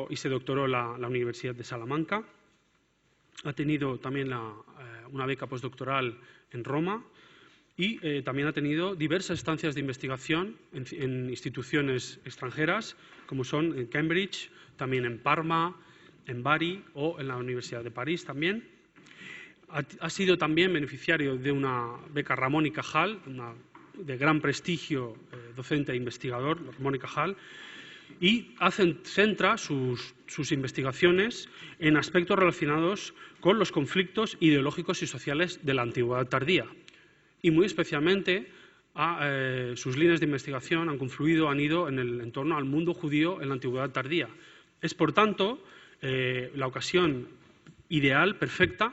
y se doctoró en la Universidad de Salamanca. Ha tenido también una beca postdoctoral en Roma y también ha tenido diversas estancias de investigación en instituciones extranjeras, como son en Cambridge, también en Parma, en Bari o en la Universidad de París también. Ha sido también beneficiario de una beca Ramón y Cajal, de gran prestigio docente e investigador, Ramón y Cajal, y centra sus investigaciones en aspectos relacionados con los conflictos ideológicos y sociales de la antigüedad tardía. Y muy especialmente sus líneas de investigación han ido en torno al mundo judío en la antigüedad tardía. Es, por tanto, la ocasión ideal, perfecta,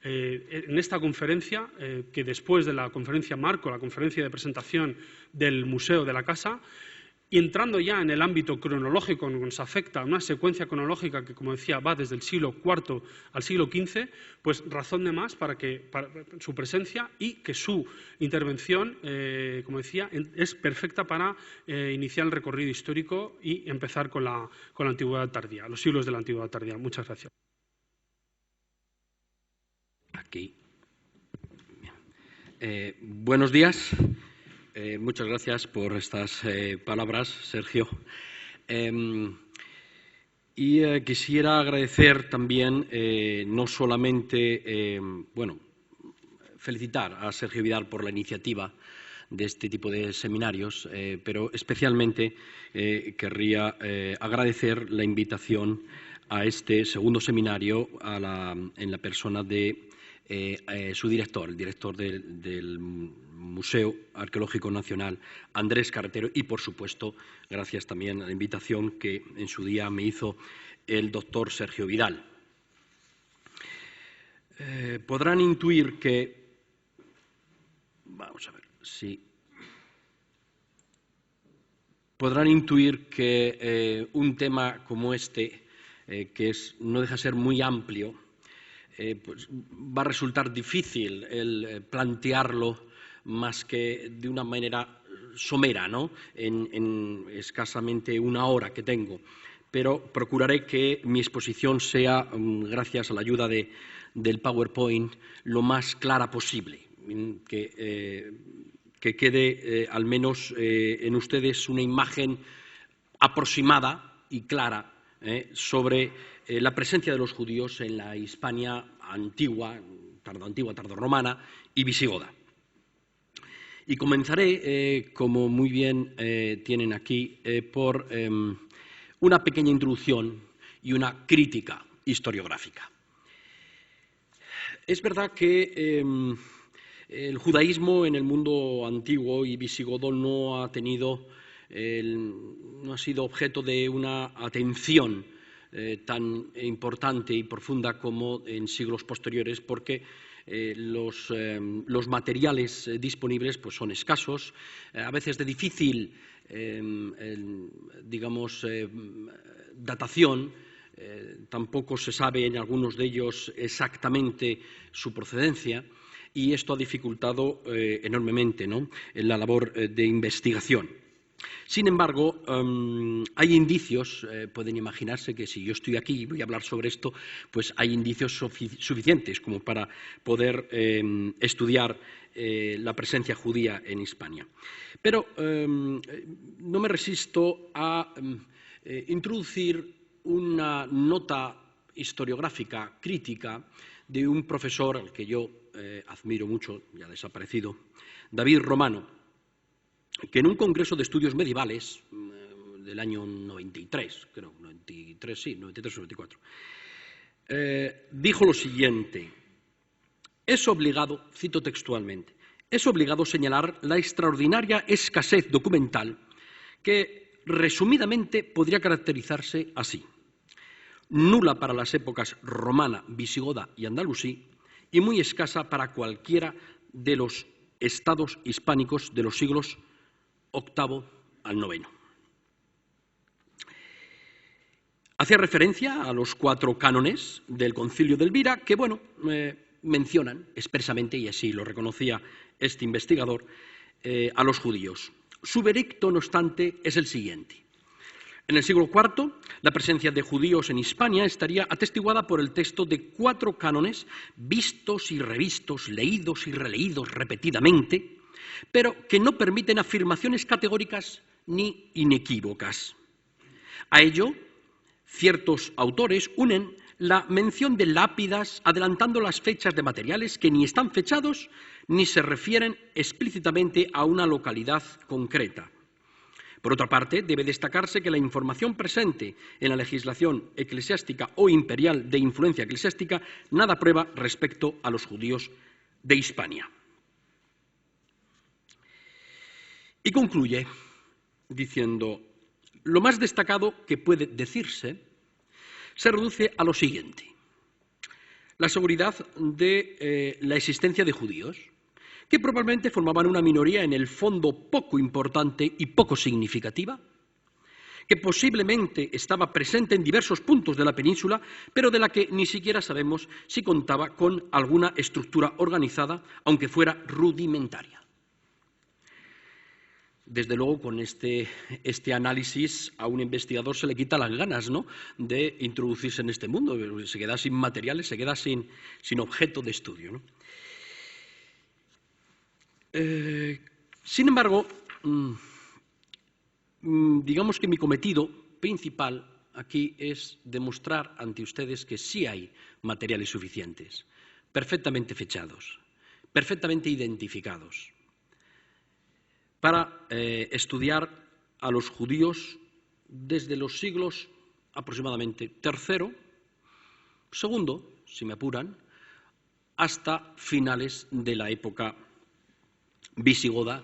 en esta conferencia, que después de la conferencia marco, la conferencia de presentación del Museo de la Casa, y entrando ya en el ámbito cronológico que nos afecta, una secuencia cronológica que, como decía, va desde el siglo IV al siglo XV, pues razón de más para su presencia y que su intervención, como decía, es perfecta para iniciar el recorrido histórico y empezar con la antigüedad tardía, los siglos de la antigüedad tardía. Muchas gracias. Aquí. Buenos días. Muchas gracias por estas palabras, Sergio. Quisiera agradecer también, no solamente, felicitar a Sergio Vidal por la iniciativa de este tipo de seminarios, pero especialmente querría agradecer la invitación a este segundo seminario en la persona de su director, el director del Museo Arqueológico Nacional, Andrés Carretero, y, por supuesto, gracias también a la invitación que en su día me hizo el doctor Sergio Vidal. Podrán intuir que... Vamos a ver si... Podrán intuir que un tema como este, que no deja de ser muy amplio, pues va a resultar difícil el plantearlo más que de una manera somera, ¿no? en escasamente una hora que tengo. Pero procuraré que mi exposición sea, gracias a la ayuda del PowerPoint, lo más clara posible, que quede al menos en ustedes una imagen aproximada y clara sobre la presencia de los judíos en la Hispania antigua, tardorromana y visigoda. Y comenzaré, como muy bien tienen aquí, por una pequeña introducción y una crítica historiográfica. Es verdad que el judaísmo en el mundo antiguo y visigodo no ha sido objeto de una atención tan importante y profunda como en siglos posteriores, porque los materiales disponibles pues son escasos, a veces de difícil datación. Tampoco se sabe en algunos de ellos exactamente su procedencia, y esto ha dificultado enormemente, ¿no?, la labor de investigación. Sin embargo, hay indicios, pueden imaginarse que si yo estoy aquí y voy a hablar sobre esto, pues hay indicios suficientes como para poder estudiar la presencia judía en Hispania. Pero no me resisto a introducir una nota historiográfica crítica de un profesor al que yo admiro mucho, ya desaparecido, David Romano, que en un congreso de estudios medievales del año 93, creo, 93 o 94, dijo lo siguiente: es obligado, cito textualmente, es obligado señalar la extraordinaria escasez documental que resumidamente podría caracterizarse así: nula para las épocas romana, visigoda y andalusí, y muy escasa para cualquiera de los estados hispánicos de los siglos VIII al IX. Hacía referencia a los 4 cánones del Concilio de Elvira que, mencionan expresamente, y así lo reconocía este investigador, a los judíos. Su veredicto, no obstante, es el siguiente: En el siglo IV, la presencia de judíos en Hispania estaría atestiguada por el texto de 4 cánones vistos y revistos, leídos y releídos repetidamente, pero que no permiten afirmaciones categóricas ni inequívocas. A ello, ciertos autores unen la mención de lápidas adelantando las fechas de materiales que ni están fechados ni se refieren explícitamente a una localidad concreta. Por otra parte, debe destacarse que la información presente en la legislación eclesiástica o imperial de influencia eclesiástica nada prueba respecto a los judíos de Hispania. Y concluye diciendo, lo más destacado que puede decirse se reduce a lo siguiente. La seguridad de la existencia de judíos, que probablemente formaban una minoría en el fondo poco importante y poco significativa, que posiblemente estaba presente en diversos puntos de la península, pero de la que ni siquiera sabemos si contaba con alguna estructura organizada, aunque fuera rudimentaria. Desde luego, con este análisis a un investigador se le quita las ganas, ¿no?, de introducirse en este mundo. Se queda sin materiales, se queda sin objeto de estudio, ¿no? Sin embargo, digamos que mi cometido principal aquí es demostrar ante ustedes que sí hay materiales suficientes, perfectamente fechados, perfectamente identificados, para estudiar a los judíos desde los siglos aproximadamente III, II, si me apuran, hasta finales de la época visigoda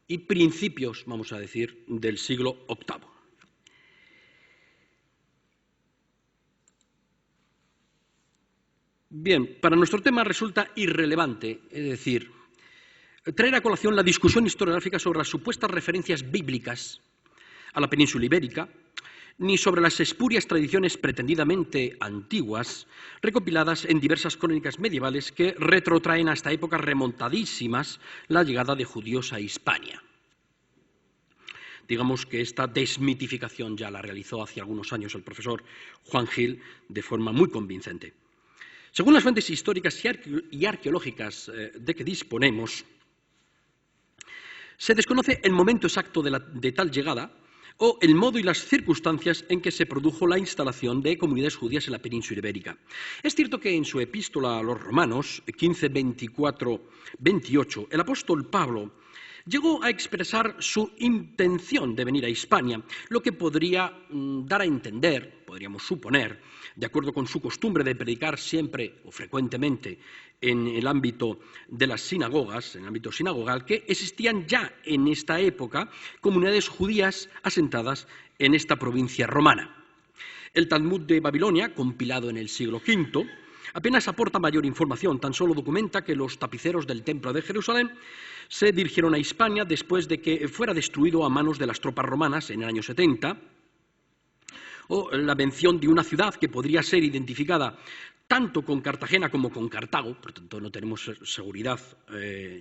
y principios, vamos a decir, del siglo VIII. Bien, para nuestro tema resulta irrelevante, es decir, traer a colación la discusión historiográfica sobre las supuestas referencias bíblicas a la península ibérica, ni sobre las espurias tradiciones pretendidamente antiguas, recopiladas en diversas crónicas medievales que retrotraen hasta épocas remontadísimas la llegada de judíos a Hispania. Digamos que esta desmitificación ya la realizó hace algunos años el profesor Juan Gil de forma muy convincente. Según las fuentes históricas y arqueológicas de que disponemos, se desconoce el momento exacto de tal llegada o el modo y las circunstancias en que se produjo la instalación de comunidades judías en la península ibérica. Es cierto que en su epístola a los Romanos, 15, 24, 28, el apóstol Pablo llegó a expresar su intención de venir a Hispania, lo que podría dar a entender, podríamos suponer, de acuerdo con su costumbre de predicar siempre o frecuentemente en el ámbito de las sinagogas, en el ámbito sinagogal, que existían ya en esta época comunidades judías asentadas en esta provincia romana. El Talmud de Babilonia, compilado en el siglo V, apenas aporta mayor información, tan solo documenta que los tapiceros del Templo de Jerusalén se dirigieron a Hispania después de que fuera destruido a manos de las tropas romanas en el año 70, o la mención de una ciudad que podría ser identificada tanto con Cartagena como con Cartago, por tanto no tenemos seguridad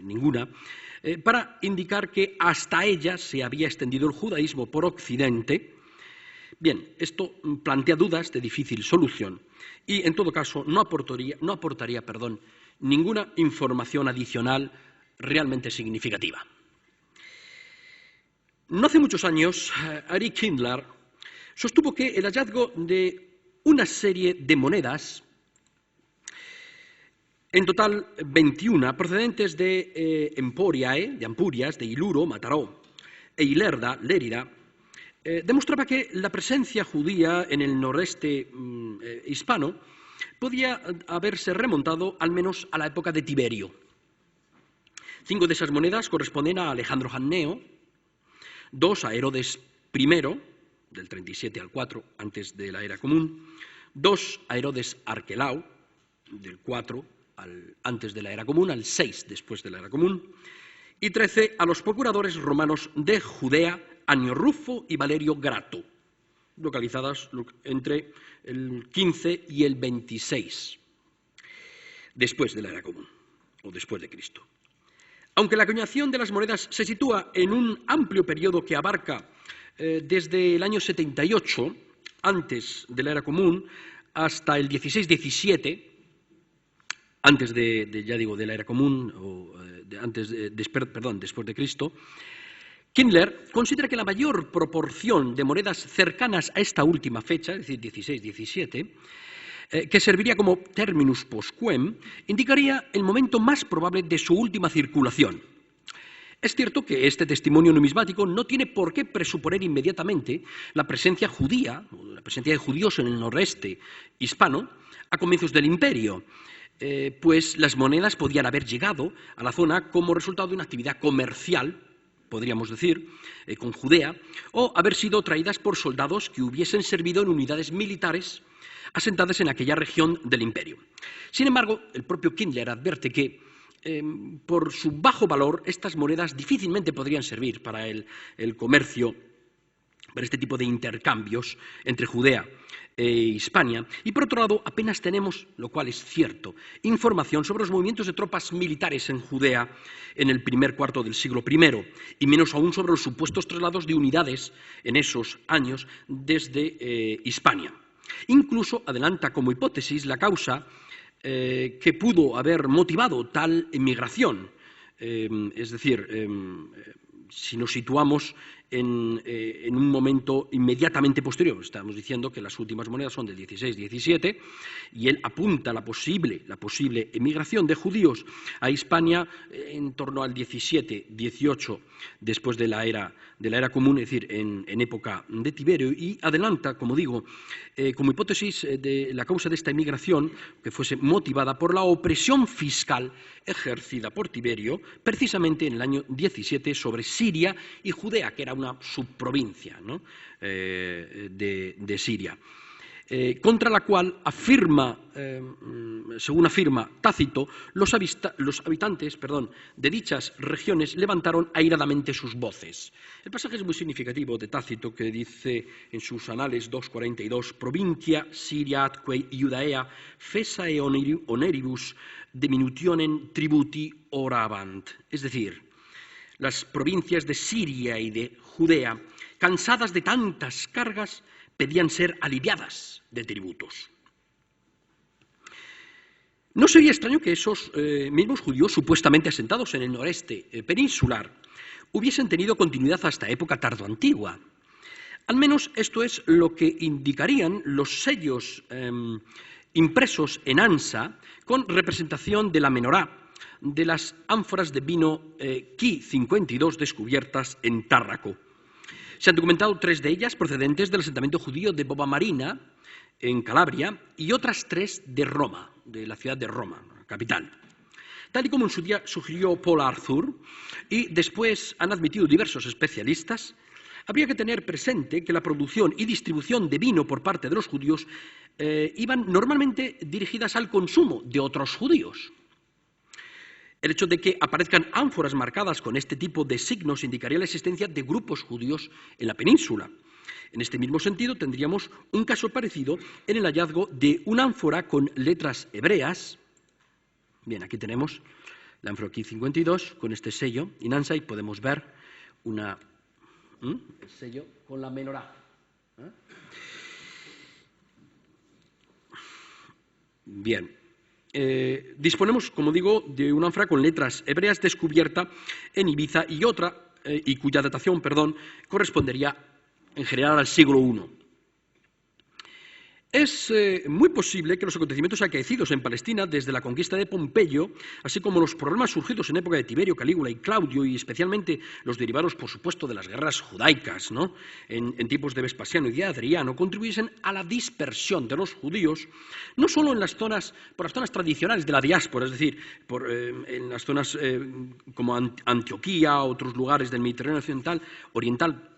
ninguna, para indicar que hasta ella se había extendido el judaísmo por Occidente. Bien, esto plantea dudas de difícil solución y, en todo caso, no aportaría ninguna información adicional realmente significativa. No hace muchos años, Ari Kindler sostuvo que el hallazgo de una serie de monedas, en total 21, procedentes de Emporiae, de Ampurias, de Iluro, Mataró e Ilerda, Lérida, demostraba que la presencia judía en el noreste hispano podía haberse remontado al menos a la época de Tiberio. 5 de esas monedas corresponden a Alejandro Janneo, 2 a Herodes I, del 37 al 4 antes de la era común, 2 a Herodes Arquelao, del 4 antes de la era común al 6 después de la era común, y 13 a los procuradores romanos de Judea, Annio Rufo y Valerio Grato, localizadas entre el 15 y el 26 después de la era común, o después de Cristo. Aunque la acuñación de las monedas se sitúa en un amplio periodo que abarca desde el año 78, antes de la era común, hasta el 16-17, antes de la era común, o después de Cristo, Kindler considera que la mayor proporción de monedas cercanas a esta última fecha, es decir, 16-17, que serviría como terminus postquem, indicaría el momento más probable de su última circulación. Es cierto que este testimonio numismático no tiene por qué presuponer inmediatamente la presencia judía, o la presencia de judíos en el noreste hispano, a comienzos del imperio, pues las monedas podían haber llegado a la zona como resultado de una actividad comercial, podríamos decir, con Judea, o haber sido traídas por soldados que hubiesen servido en unidades militares asentadas en aquella región del imperio. Sin embargo, el propio Kindler advierte que, por su bajo valor, estas monedas difícilmente podrían servir para el comercio, para este tipo de intercambios entre Judea e Hispania, y por otro lado apenas tenemos, lo cual es cierto, información sobre los movimientos de tropas militares en Judea en el primer cuarto del siglo I, y menos aún sobre los supuestos traslados de unidades en esos años desde Hispania. Incluso adelanta como hipótesis la causa que pudo haber motivado tal emigración, es decir, si nos situamos en un momento inmediatamente posterior. Estamos diciendo que las últimas monedas son del 16-17 y él apunta la posible emigración de judíos a Hispania en torno al 17-18 después de la era común, es decir, en época de Tiberio, y adelanta, como digo, como hipótesis de la causa de esta emigración que fuese motivada por la opresión fiscal ejercida por Tiberio precisamente en el año 17 sobre Siria y Judea, que era una subprovincia, ¿no?, de Siria, contra la cual afirma, según afirma Tácito, los habitantes de dichas regiones levantaron airadamente sus voces. El pasaje es muy significativo de Tácito, que dice en sus Anales 2:42, provincia Siria atque Iudaea fesae oneribus diminutionem tributi orabant, es decir, las provincias de Siria y de Judea, cansadas de tantas cargas, pedían ser aliviadas de tributos. No sería extraño que esos mismos judíos supuestamente asentados en el noreste peninsular hubiesen tenido continuidad hasta época tardoantigua. Al menos esto es lo que indicarían los sellos impresos en ansa con representación de la menorá de las ánforas de vino Qui 52 descubiertas en Tárraco. Se han documentado 3 de ellas procedentes del asentamiento judío de Boba Marina, en Calabria, y otras 3 de Roma, de la ciudad de Roma, capital. Tal y como en su día sugirió Paul Arthur, y después han admitido diversos especialistas, habría que tener presente que la producción y distribución de vino por parte de los judíos iban normalmente dirigidas al consumo de otros judíos. El hecho de que aparezcan ánforas marcadas con este tipo de signos indicaría la existencia de grupos judíos en la península. En este mismo sentido, tendríamos un caso parecido en el hallazgo de una ánfora con letras hebreas. Bien, aquí tenemos la ánfora Qui 52 con este sello in ansa y podemos ver el sello con la menorá. Bien. Disponemos, como digo, de una ánfora con letras hebreas descubierta en Ibiza y otra, y cuya datación, correspondería en general al siglo I. Es muy posible que los acontecimientos acaecidos en Palestina desde la conquista de Pompeyo, así como los problemas surgidos en época de Tiberio, Calígula y Claudio, y especialmente los derivados, por supuesto, de las guerras judaicas, ¿no?, en tiempos de Vespasiano y de Adriano, contribuyesen a la dispersión de los judíos, no solo en por las zonas tradicionales de la diáspora, es decir, en las zonas como Antioquía, otros lugares del Mediterráneo oriental,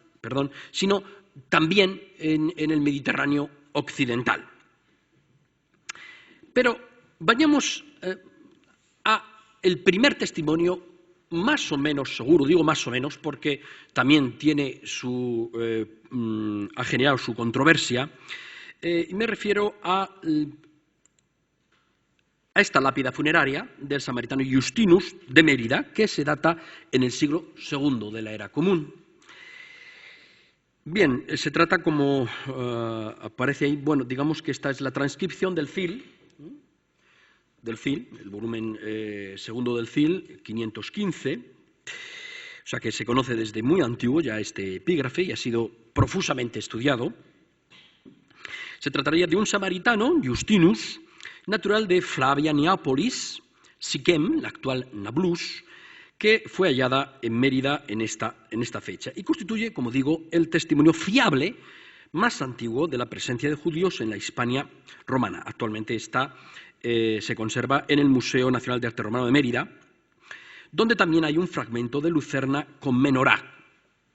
sino también en el Mediterráneo occidental. Pero vayamos a el primer testimonio más o menos seguro, digo más o menos porque también tiene ha generado su controversia, y me refiero a esta lápida funeraria del samaritano Justinus de Mérida, que se data en el siglo II de la era común. Bien, se trata, como aparece ahí, bueno, digamos que esta es la transcripción del CIL, el volumen segundo del CIL, 515, o sea que se conoce desde muy antiguo ya este epígrafe y ha sido profusamente estudiado. Se trataría de un samaritano, Justinus, natural de Flavia Neápolis, Siquem, la actual Nablus, que fue hallada en Mérida en esta fecha y constituye, como digo, el testimonio fiable más antiguo de la presencia de judíos en la Hispania romana. Actualmente se conserva en el Museo Nacional de Arte Romano de Mérida, donde también hay un fragmento de lucerna con menorá,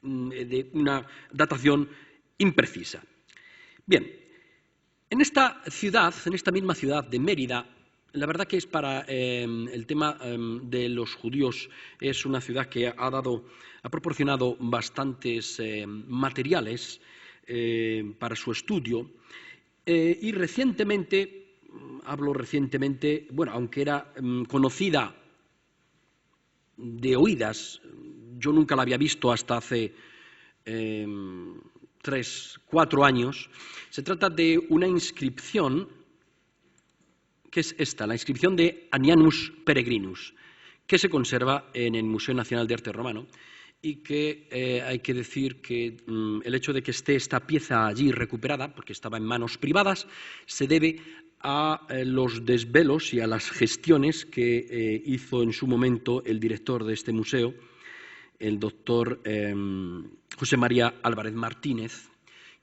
de una datación imprecisa. Bien, en esta misma ciudad de Mérida, la verdad que es para el tema de los judíos, es una ciudad que ha proporcionado bastantes materiales para su estudio y recientemente, bueno, aunque era conocida de oídas, yo nunca la había visto hasta hace 3, 4 años, se trata de una inscripción que es esta, la inscripción de Anianus Peregrinus, que se conserva en el Museo Nacional de Arte Romano y que hay que decir que el hecho de que esté esta pieza allí recuperada, porque estaba en manos privadas, se debe a los desvelos y a las gestiones que hizo en su momento el director de este museo, el doctor José María Álvarez Martínez,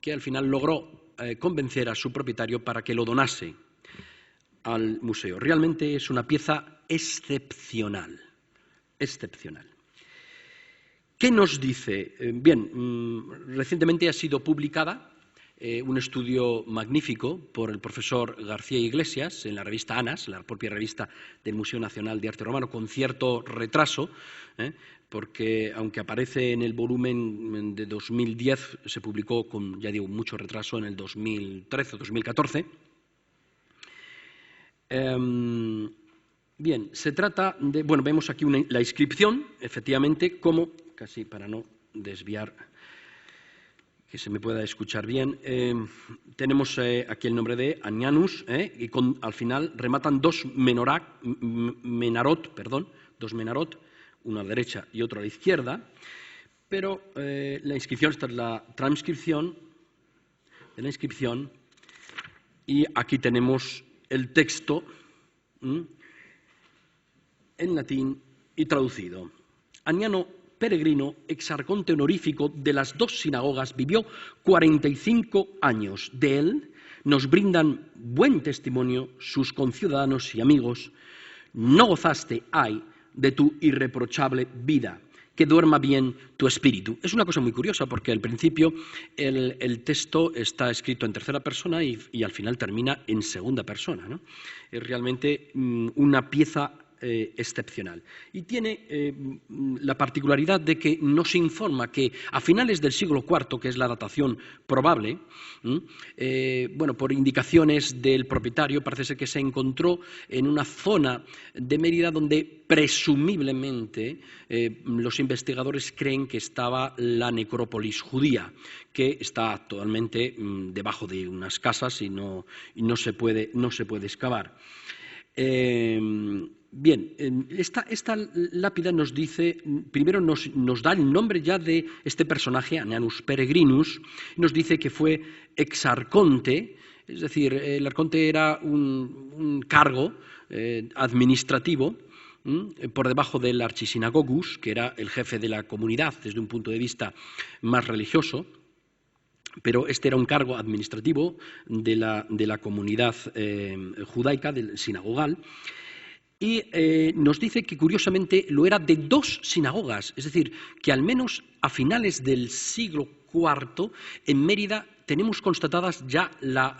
que al final logró convencer a su propietario para que lo donase al museo. Realmente es una pieza excepcional, excepcional. ¿Qué nos dice? Bien, recientemente ha sido publicada un estudio magnífico por el profesor García Iglesias en la revista ANAS, la propia revista del Museo Nacional de Arte Romano, con cierto retraso, porque aunque aparece en el volumen de 2010, se publicó con, ya digo, mucho retraso en el 2013 o 2014. Bien, se trata de, bueno, vemos aquí la inscripción, efectivamente, como, casi para no desviar, que se me pueda escuchar bien, tenemos aquí el nombre de Anianus, y al final rematan dos menarot, uno a la derecha y otro a la izquierda, pero la inscripción, esta es la transcripción de la inscripción, y aquí tenemos el texto en latín y traducido. Aniano Peregrino, exarconte honorífico de las 2 sinagogas, vivió 45 años. De él nos brindan buen testimonio sus conciudadanos y amigos. No gozaste, ay, de tu irreprochable vida. Que duerma bien tu espíritu. Es una cosa muy curiosa porque al principio el texto está escrito en tercera persona y al final termina en segunda persona, ¿no? Es realmente una pieza excepcional. Y tiene la particularidad de que nos informa que a finales del siglo IV, que es la datación probable, bueno, por indicaciones del propietario, parece ser que se encontró en una zona de Mérida donde presumiblemente los investigadores creen que estaba la necrópolis judía, que está actualmente debajo de unas casas y no se puede excavar. Bien, esta lápida nos dice, primero nos da el nombre ya de este personaje, Anianus Peregrinus, nos dice que fue exarconte, es decir, el arconte era un cargo administrativo por debajo del archisinagogus, que era el jefe de la comunidad desde un punto de vista más religioso, pero este era un cargo administrativo de la comunidad judaica, del sinagogal, y nos dice que curiosamente lo era de 2 sinagogas, es decir, que al menos a finales del siglo IV en Mérida tenemos constatadas ya la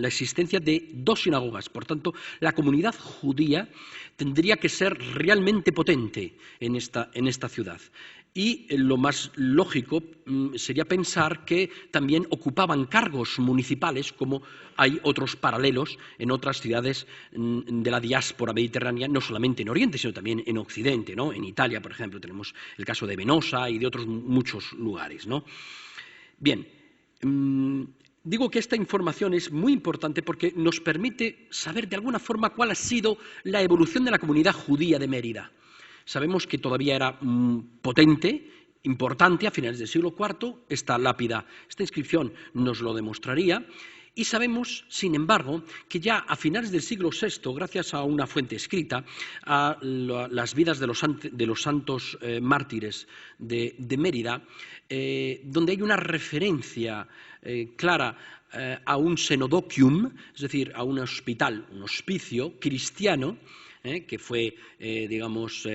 existencia de 2 sinagogas. Por tanto, la comunidad judía tendría que ser realmente potente en esta ciudad. Y lo más lógico sería pensar que también ocupaban cargos municipales, como hay otros paralelos en otras ciudades de la diáspora mediterránea, no solamente en Oriente, sino también en Occidente, ¿no? En Italia, por ejemplo, tenemos el caso de Venosa y de otros muchos lugares, ¿no? Bien, digo que esta información es muy importante porque nos permite saber de alguna forma cuál ha sido la evolución de la comunidad judía de Mérida. Sabemos que todavía era potente, importante a finales del siglo IV, esta lápida, esta inscripción nos lo demostraría, y sabemos, sin embargo, que ya a finales del siglo VI, gracias a una fuente escrita, a las vidas de los santos mártires de Mérida, donde hay una referencia clara a un senodoquium, es decir, a un hospital, un hospicio cristiano, que fue, digamos,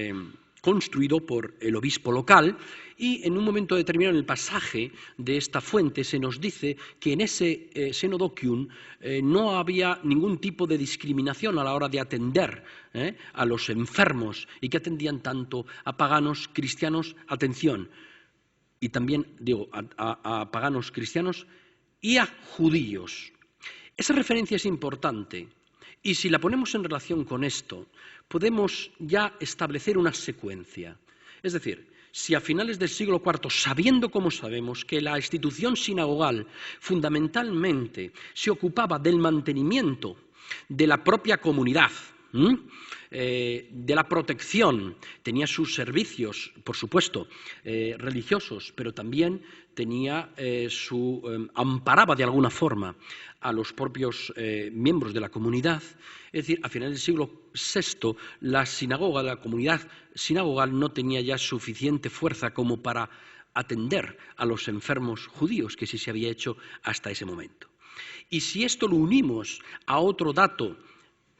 construido por el obispo local, y en un momento determinado en el pasaje de esta fuente se nos dice que en ese senodoquium no había ningún tipo de discriminación a la hora de atender a los enfermos, y que atendían tanto a paganos, cristianos, atención, y también, digo, a paganos, cristianos y a judíos. Esa referencia es importante, y si la ponemos en relación con esto, podemos ya establecer una secuencia. Es decir, si a finales del siglo IV, sabiendo como sabemos que la institución sinagogal fundamentalmente se ocupaba del mantenimiento de la propia comunidad, de la protección, tenía sus servicios, por supuesto, religiosos, pero también tenía amparaba de alguna forma a los propios miembros de la comunidad. Es decir, a finales del siglo VI, la sinagoga, la comunidad sinagogal no tenía ya suficiente fuerza como para atender a los enfermos judíos, que sí se había hecho hasta ese momento. Y si esto lo unimos a otro dato,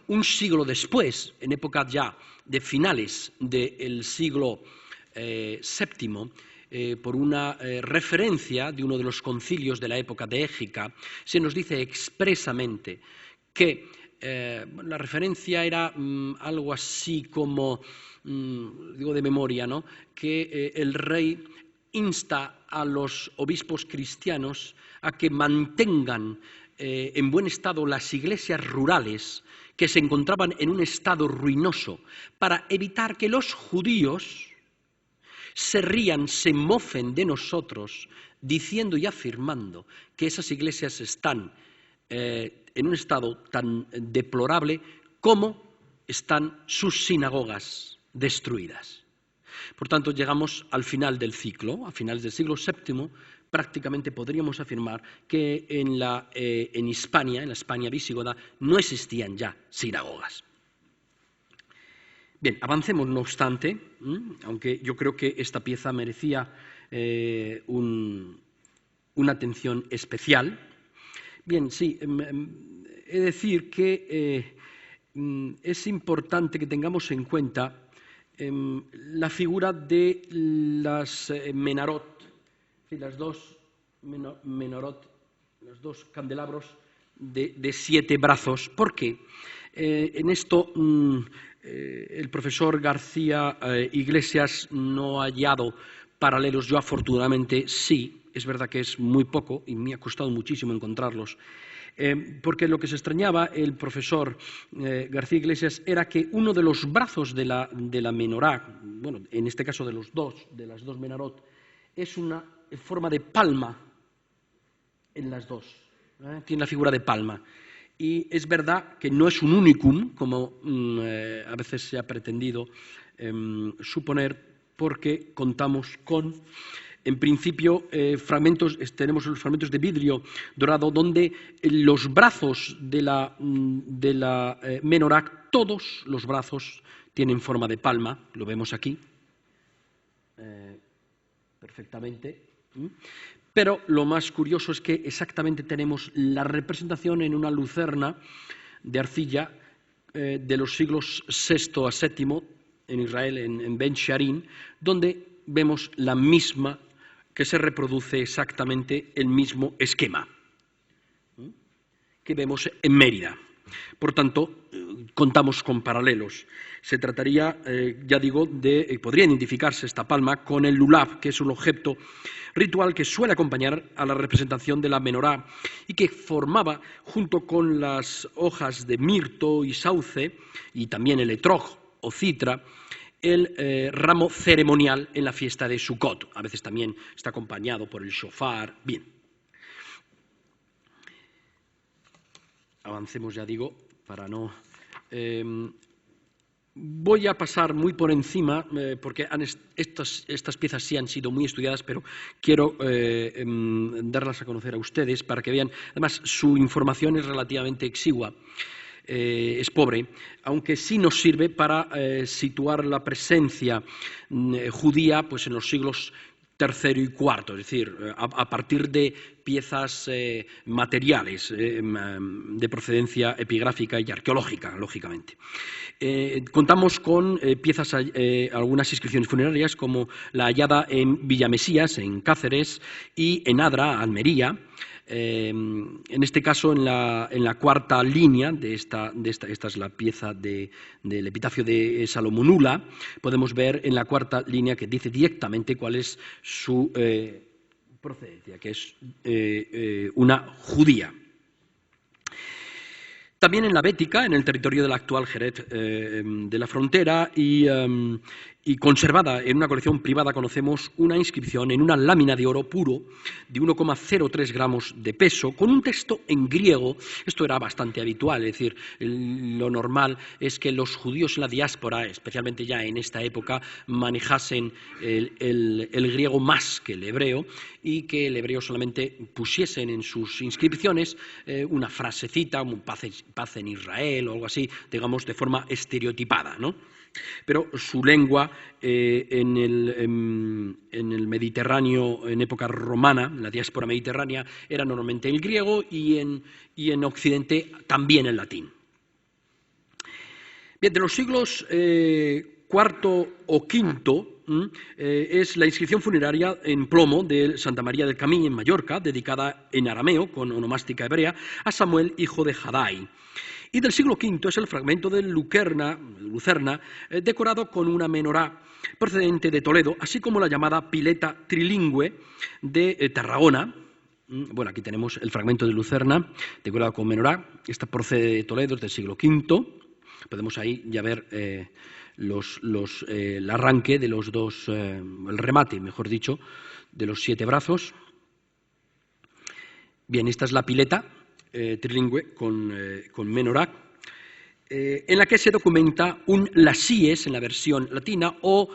un siglo después, en época ya de finales del siglo VII, por una referencia de uno de los concilios de la época de Égica, se nos dice expresamente que la referencia era algo así como, digo de memoria, ¿no?, que el rey insta a los obispos cristianos a que mantengan en buen estado las iglesias rurales que se encontraban en un estado ruinoso, para evitar que los judíos se rían, se mofen de nosotros, diciendo y afirmando que esas iglesias están en un estado tan deplorable como están sus sinagogas destruidas. Por tanto, llegamos al final del ciclo, a finales del siglo VII, prácticamente podríamos afirmar que en Hispania, en la España visigoda, no existían ya sinagogas. Bien, avancemos no obstante, aunque yo creo que esta pieza merecía una atención especial. Bien, sí, he de decir que es importante que tengamos en cuenta la figura de las menarot, las dos menorot, los dos candelabros de 7 brazos. ¿Por qué? En esto el profesor García Iglesias no ha hallado paralelos. Yo afortunadamente sí, es verdad que es muy poco y me ha costado muchísimo encontrarlos. Porque lo que se extrañaba el profesor García Iglesias era que uno de los brazos de la menorá, bueno, en este caso de las dos menarot, es una forma de palma en las dos, tiene la figura de palma. Y es verdad que no es un unicum, como a veces se ha pretendido suponer, porque contamos con, en principio, tenemos los fragmentos de vidrio dorado, donde los brazos de la menorá, todos los brazos tienen forma de palma, lo vemos aquí perfectamente. Pero lo más curioso es que exactamente tenemos la representación en una lucerna de arcilla de los siglos VI a VII en Israel, en Ben Sharin, donde vemos la misma, que se reproduce exactamente el mismo esquema que vemos en Mérida. Por tanto, contamos con paralelos. Se trataría, ya digo, podría identificarse esta palma con el lulav, que es un objeto ritual que suele acompañar a la representación de la menorá y que formaba, junto con las hojas de mirto y sauce, y también el etrog o citra, el ramo ceremonial en la fiesta de Sukkot. A veces también está acompañado por el shofar. Bien. Avancemos, ya digo, para no... voy a pasar muy por encima, porque estas piezas sí han sido muy estudiadas, pero quiero darlas a conocer a ustedes para que vean. Además, su información es relativamente exigua. Es pobre, aunque sí nos sirve para situar la presencia judía pues, en los siglos III y IV, es decir, a partir de piezas materiales de procedencia epigráfica y arqueológica, lógicamente. Contamos con piezas, algunas inscripciones funerarias, como la hallada en Villamesías, en Cáceres, y en Adra, Almería. En este caso, en la cuarta línea esta es la pieza del epitafio de Salomonula, podemos ver en la cuarta línea que dice directamente cuál es su procedencia, que es una judía. También en la Bética, en el territorio de la actual Jerez de la Frontera, y conservada en una colección privada, conocemos una inscripción en una lámina de oro puro de 1,03 gramos de peso, con un texto en griego. Esto era bastante habitual, es decir, lo normal es que los judíos en la diáspora, especialmente ya en esta época, manejasen el griego más que el hebreo, y que el hebreo solamente pusiesen en sus inscripciones una frasecita, un paz en Israel o algo así, digamos, de forma estereotipada, ¿no? Pero su lengua en el Mediterráneo, en época romana, en la diáspora mediterránea, era normalmente el griego, y en Occidente también el latín. Bien, de los siglos IV o V es la inscripción funeraria en plomo de Santa María del Camí, en Mallorca, dedicada en arameo, con onomástica hebrea, a Samuel, hijo de Jadai. Y del siglo V es el fragmento de Lucerna, decorado con una menorá procedente de Toledo, así como la llamada pileta trilingüe de Tarragona. Bueno, aquí tenemos el fragmento de Lucerna, decorado con menorá. Esta procede de Toledo, es del siglo V. Podemos ahí ya ver el arranque de los dos, el remate, mejor dicho, de los 7 brazos. Bien, esta es la pileta trilingüe con menorá, en la que se documenta un lasies en la versión latina o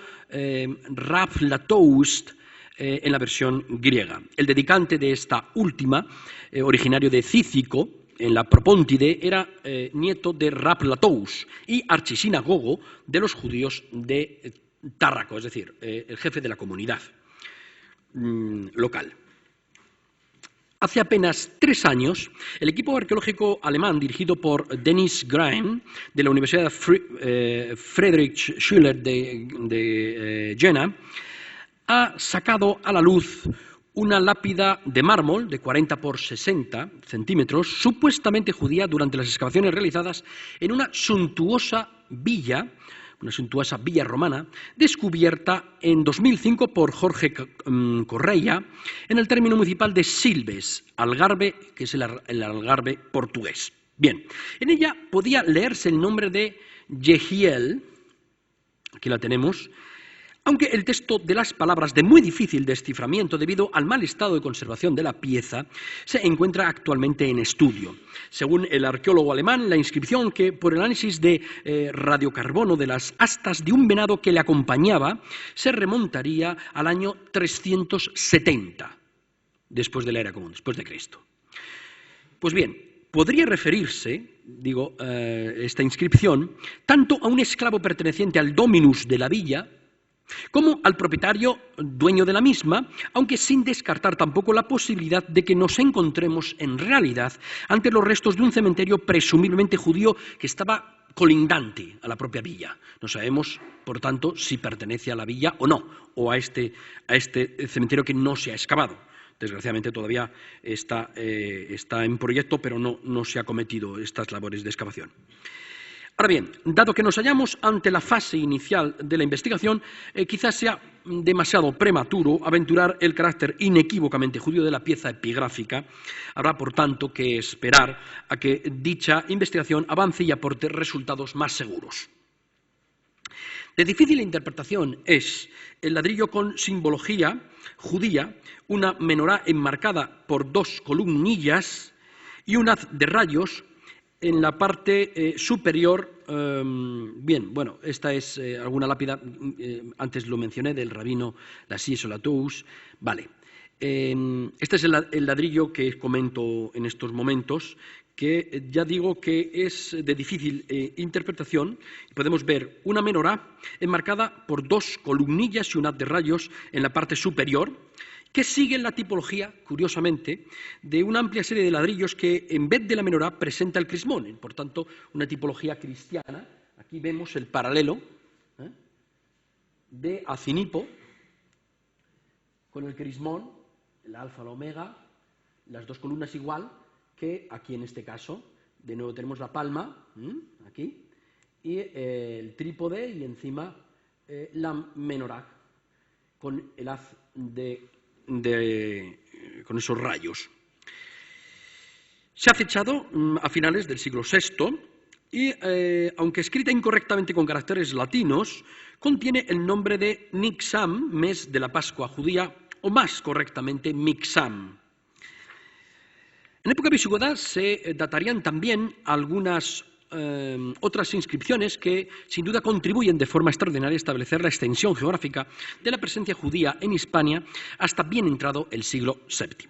raflatoust en la versión griega. El dedicante de esta última, originario de Cícico, en la Propóntide, era nieto de Raflatous y archisinagogo de los judíos de Tárraco, es decir, el jefe de la comunidad local. Hace apenas 3 años, el equipo arqueológico alemán, dirigido por Dennis Graham, de la Universidad Friedrich Schiller de Jena, ha sacado a la luz una lápida de mármol de 40 por 60 centímetros, supuestamente judía, durante las excavaciones realizadas en una suntuosa villa romana, descubierta en 2005 por Jorge Correia en el término municipal de Silves, Algarve, que es el Algarve portugués. Bien, en ella podía leerse el nombre de Jehiel, aquí la tenemos, aunque el texto de las palabras, de muy difícil desciframiento debido al mal estado de conservación de la pieza, se encuentra actualmente en estudio. Según el arqueólogo alemán, la inscripción, que por el análisis de radiocarbono de las astas de un venado que le acompañaba, se remontaría al año 370 después de la era común, después de Cristo. Pues bien, podría referirse, esta inscripción, tanto a un esclavo perteneciente al dominus de la villa, como al propietario dueño de la misma, aunque sin descartar tampoco la posibilidad de que nos encontremos en realidad ante los restos de un cementerio presumiblemente judío que estaba colindante a la propia villa. No sabemos, por tanto, si pertenece a la villa o no, o a este cementerio que no se ha excavado. Desgraciadamente todavía está en proyecto, pero no se ha cometido estas labores de excavación. Ahora bien, dado que nos hallamos ante la fase inicial de la investigación, quizás sea demasiado prematuro aventurar el carácter inequívocamente judío de la pieza epigráfica. Habrá, por tanto, que esperar a que dicha investigación avance y aporte resultados más seguros. De difícil interpretación es el ladrillo con simbología judía, una menorá enmarcada por 2 columnillas y un haz de rayos en la parte superior. Bien, bueno, esta es alguna lápida, antes lo mencioné, del rabino Lassis-Olatous. Vale. Este es el ladrillo que comento en estos momentos, que ya digo que es de difícil interpretación. Podemos ver una menorá enmarcada por 2 columnillas y un haz de rayos en la parte superior, que sigue la tipología, curiosamente, de una amplia serie de ladrillos que, en vez de la menorá, presenta el crismón. Por tanto, una tipología cristiana. Aquí vemos el paralelo de Acinipo con el crismón, el alfa, la omega, las 2 columnas igual que aquí en este caso. De nuevo tenemos la palma, aquí, y el trípode y encima la menorá con el haz con esos rayos. Se ha fechado a finales del siglo VI y, aunque escrita incorrectamente con caracteres latinos, contiene el nombre de Nixam, mes de la Pascua judía, o más correctamente Mixam. En época visigoda se datarían también algunas otras inscripciones que sin duda contribuyen de forma extraordinaria a establecer la extensión geográfica de la presencia judía en Hispania hasta bien entrado el siglo VII.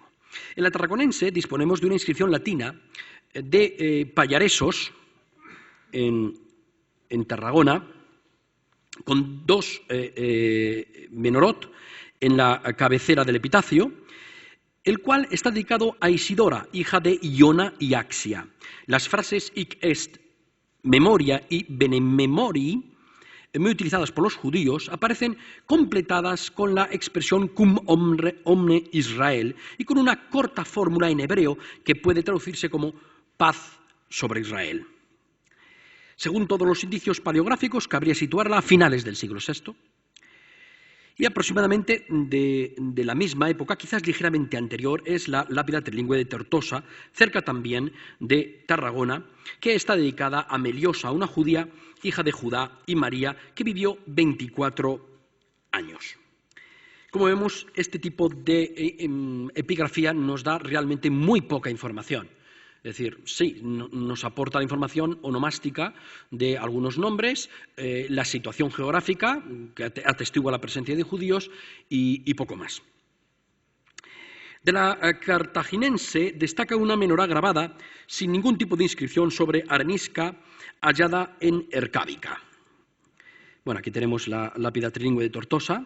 En la Tarraconense disponemos de una inscripción latina de Pallaresos en Tarragona, con 2 menorot en la cabecera del epitafio, el cual está dedicado a Isidora, hija de Iona y Axia. Las frases hic est memoria y bene memori, muy utilizadas por los judíos, aparecen completadas con la expresión cum omne Israel y con una corta fórmula en hebreo que puede traducirse como paz sobre Israel. Según todos los indicios paleográficos, cabría situarla a finales del siglo VI. Y aproximadamente de la misma época, quizás ligeramente anterior, es la lápida trilingüe de Tortosa, cerca también de Tarragona, que está dedicada a Meliosa, una judía, hija de Judá y María, que vivió 24 años. Como vemos, este tipo de epigrafía nos da realmente muy poca información. Es decir, sí, nos aporta la información onomástica de algunos nombres, la situación geográfica, que atestigua la presencia de judíos, y poco más. De la cartaginense destaca una menorá grabada sin ningún tipo de inscripción sobre arenisca hallada en Ercábica. Bueno, aquí tenemos la lápida trilingüe de Tortosa,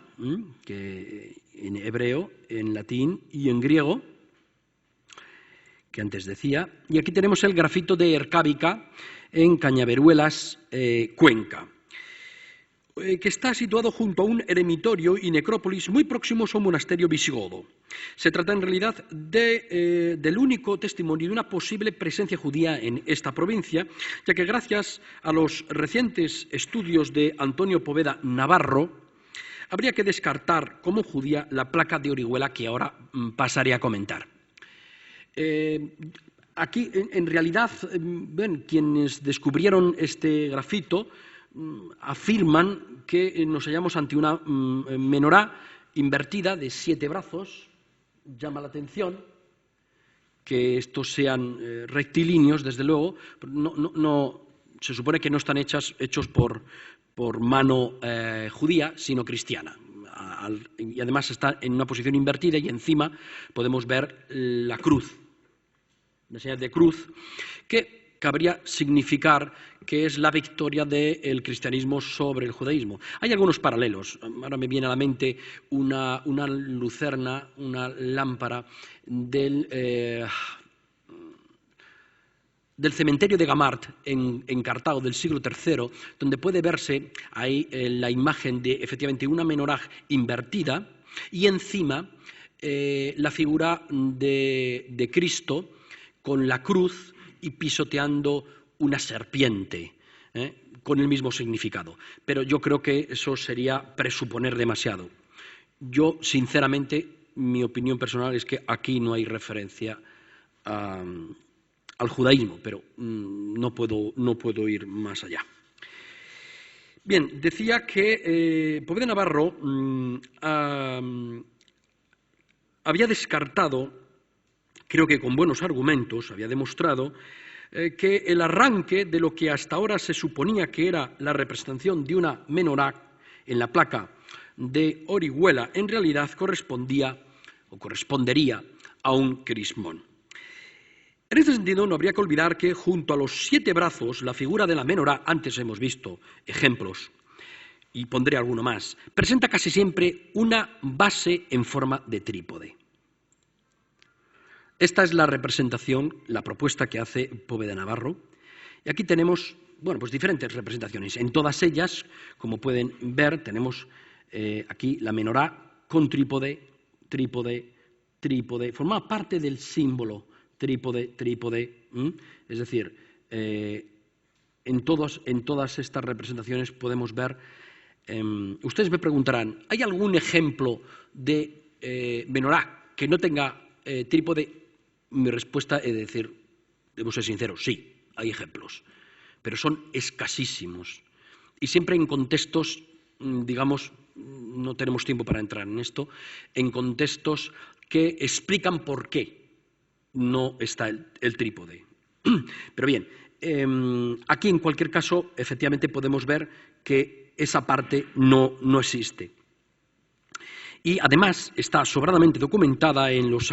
que en hebreo, en latín y en griego, que antes decía, y aquí tenemos el grafito de Ercábica en Cañaveruelas, Cuenca, que está situado junto a un eremitorio y necrópolis muy próximos a un monasterio visigodo. Se trata en realidad del único testimonio de una posible presencia judía en esta provincia, ya que gracias a los recientes estudios de Antonio Poveda Navarro, habría que descartar como judía la placa de Orihuela que ahora pasaré a comentar. Aquí, en realidad, quienes descubrieron este grafito afirman que nos hallamos ante una menorá invertida de 7 brazos. Llama la atención que estos sean rectilíneos, desde luego. No, se supone que no están hechos por mano judía, sino cristiana. Y además está en una posición invertida y encima podemos ver la cruz, la señal de cruz, que cabría significar que es la victoria del cristianismo sobre el judaísmo. Hay algunos paralelos. Ahora me viene a la mente una lucerna, una lámpara del cementerio de Gamart en Cartago del siglo III, donde puede verse ahí la imagen de, efectivamente, una menorá invertida y encima la figura de Cristo con la cruz y pisoteando una serpiente, con el mismo significado. Pero yo creo que eso sería presuponer demasiado. Yo, sinceramente, mi opinión personal es que aquí no hay referencia al judaísmo, pero no puedo ir más allá. Bien, decía que Poveda Navarro había descartado, creo que con buenos argumentos, había demostrado que el arranque de lo que hasta ahora se suponía que era la representación de una menorá en la placa de Orihuela, en realidad correspondería a un crismón. En este sentido, no habría que olvidar que junto a los 7 brazos, la figura de la menorá, antes hemos visto ejemplos, y pondré alguno más, presenta casi siempre una base en forma de trípode. Esta es la representación, la propuesta que hace Poveda Navarro. Y aquí tenemos, bueno, pues diferentes representaciones. En todas ellas, como pueden ver, tenemos aquí la menorá con trípode, trípode, trípode. Forma parte del símbolo trípode, trípode. Es decir, en todas estas representaciones podemos ver. Ustedes me preguntarán, ¿hay algún ejemplo de menorá que no tenga trípode? Mi respuesta es decir, debo ser sincero, sí, hay ejemplos, pero son escasísimos. Y siempre en contextos, digamos, no tenemos tiempo para entrar en esto, en contextos que explican por qué no está el trípode. Pero bien, aquí en cualquier caso, efectivamente podemos ver que esa parte no existe. Y además está sobradamente documentada en los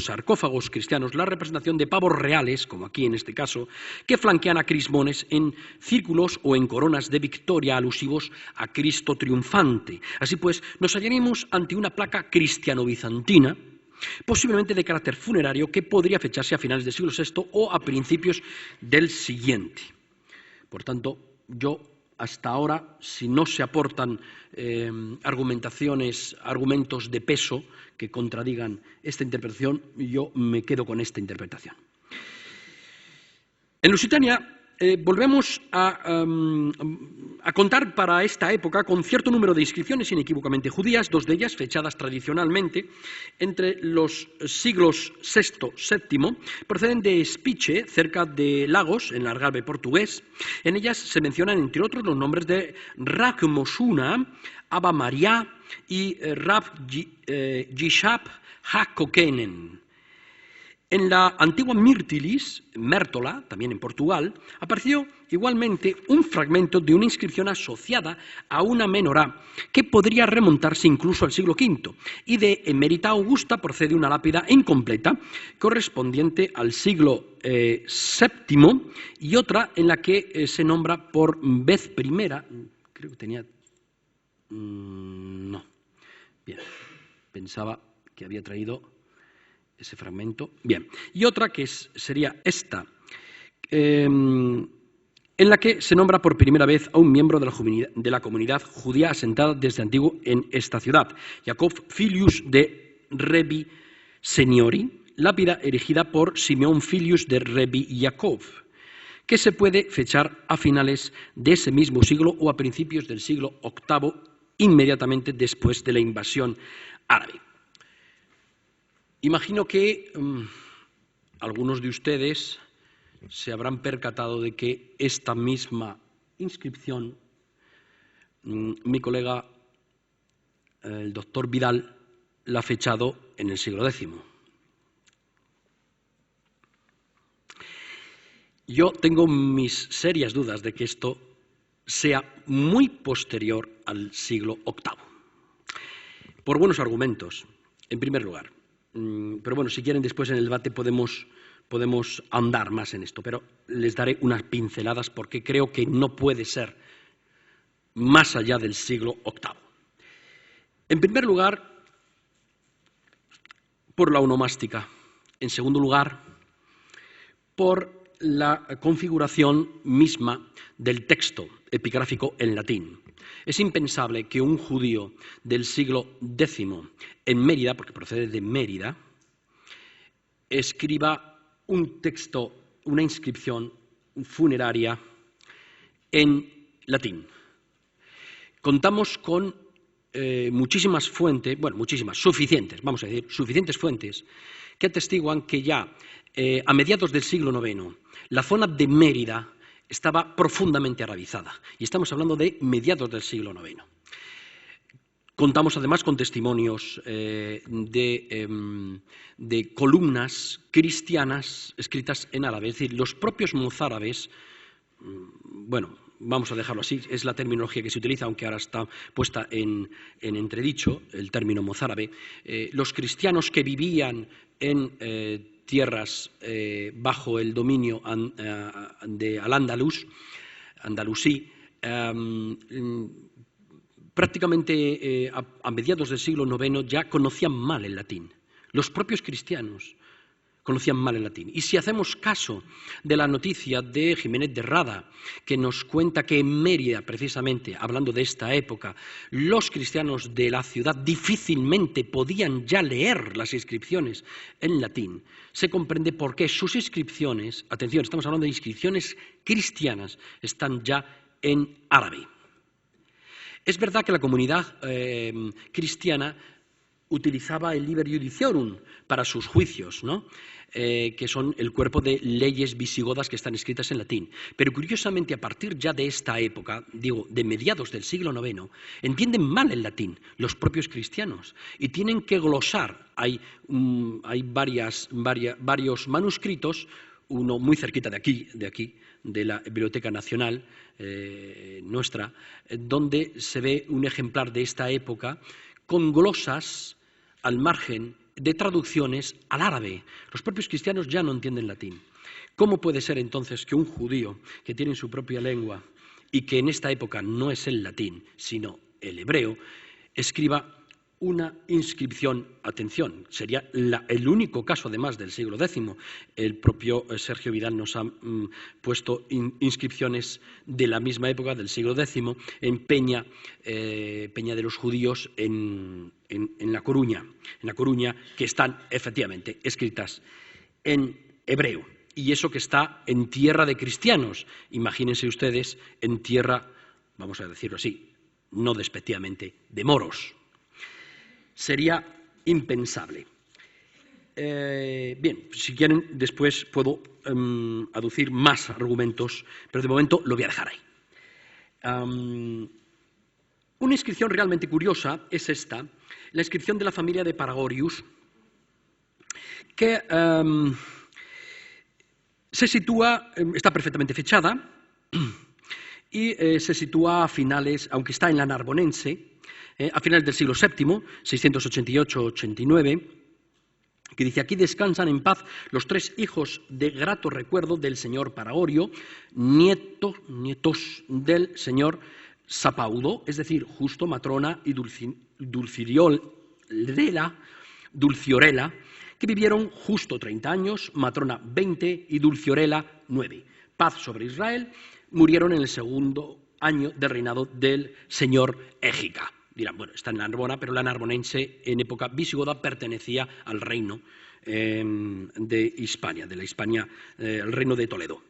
sarcófagos cristianos la representación de pavos reales, como aquí en este caso, que flanquean a crismones en círculos o en coronas de victoria alusivos a Cristo triunfante. Así pues, nos hallaremos ante una placa cristiano-bizantina, posiblemente de carácter funerario, que podría fecharse a finales del siglo VI o a principios del siguiente. Por tanto, hasta ahora, si no se aportan argumentos de peso que contradigan esta interpretación, yo me quedo con esta interpretación. En Lusitania volvemos a contar para esta época con cierto número de inscripciones inequívocamente judías, 2 de ellas fechadas tradicionalmente entre los siglos VI y VII, proceden de Espiche, cerca de Lagos, en el Algarve portugués. En ellas se mencionan, entre otros, los nombres de Rab Mosuna, Abba María y Rab Yishab HaKokenen. En la antigua Mértola, también en Portugal, apareció igualmente un fragmento de una inscripción asociada a una menorá que podría remontarse incluso al siglo V, y de Emérita Augusta procede una lápida incompleta correspondiente al siglo VII y otra en la que se nombra por vez primera, creo que tenía... no, bien, pensaba que había traído ese fragmento. Bien, y otra que sería esta, en la que se nombra por primera vez a un miembro de la comunidad judía asentada desde antiguo en esta ciudad, Jacob Filius de Rebi Seniori, lápida erigida por Simeón Filius de Rebi Jacob, que se puede fechar a finales de ese mismo siglo o a principios del siglo VIII, inmediatamente después de la invasión árabe. Imagino que algunos de ustedes se habrán percatado de que esta misma inscripción, mi colega, el doctor Vidal, la ha fechado en el siglo X. Yo tengo mis serias dudas de que esto sea muy posterior al siglo VIII, por buenos argumentos, en primer lugar. Pero bueno, si quieren después en el debate podemos ahondar más en esto, pero les daré unas pinceladas porque creo que no puede ser más allá del siglo VIII. En primer lugar, por la onomástica. En segundo lugar, por la configuración misma del texto epigráfico en latín. Es impensable que un judío del siglo X en Mérida, porque procede de Mérida, escriba un texto, una inscripción funeraria en latín. Contamos con muchísimas fuentes, bueno, suficientes fuentes que atestiguan que ya a mediados del siglo IX la zona de Mérida estaba profundamente arabizada, y estamos hablando de mediados del siglo IX. Contamos además con testimonios de columnas cristianas escritas en árabe, es decir, los propios mozárabes, bueno, vamos a dejarlo así, es la terminología que se utiliza, aunque ahora está puesta en entredicho el término mozárabe. Los cristianos que vivían en tierras bajo el dominio de Andalusí, prácticamente a mediados del siglo IX ya conocían mal el latín. Los propios cristianos conocían mal el latín. Y si hacemos caso de la noticia de Jiménez de Rada, que nos cuenta que en Mérida, precisamente, hablando de esta época, los cristianos de la ciudad difícilmente podían ya leer las inscripciones en latín, se comprende por qué sus inscripciones, atención, estamos hablando de inscripciones cristianas, están ya en árabe. Es verdad que la comunidad cristiana utilizaba el Liber Judiciorum para sus juicios, ¿no? Que son el cuerpo de leyes visigodas que están escritas en latín. Pero curiosamente, a partir ya de esta época, digo, de mediados del siglo IX, entienden mal el latín los propios cristianos y tienen que glosar. Hay varios manuscritos, uno muy cerquita de aquí, de la Biblioteca Nacional nuestra, donde se ve un ejemplar de esta época con glosas al margen de traducciones al árabe. Los propios cristianos ya no entienden latín. ¿Cómo puede ser entonces que un judío que tiene su propia lengua y que en esta época no es el latín, sino el hebreo, escriba una inscripción? Atención, sería el único caso además del siglo X. El propio Sergio Vidal nos ha puesto inscripciones de la misma época, del siglo X, en Peña de los Judíos en La Coruña, que están efectivamente escritas en hebreo. Y eso que está en tierra de cristianos, imagínense ustedes, en tierra, vamos a decirlo así, no despectivamente, de moros. Sería impensable. Bien, si quieren, después puedo aducir más argumentos, pero de momento lo voy a dejar ahí. Una inscripción realmente curiosa es esta, la inscripción de la familia de Paragorius, que se sitúa, está perfectamente fechada, y se sitúa a finales, aunque está en la Narbonense, a finales del siglo VII, 688-89, que dice: aquí descansan en paz los tres hijos de grato recuerdo del señor Paragorio, nietos del señor Sapaudo, es decir, Justo, Matrona y Dulciorela, que vivieron Justo 30 años, Matrona 20 y Dulciorela 9. Paz sobre Israel, murieron en el segundo año del reinado del señor Égica. Dirán, bueno, está en la Narbona, pero la narbonense en época visigoda pertenecía al reino de Hispania, el reino de Toledo.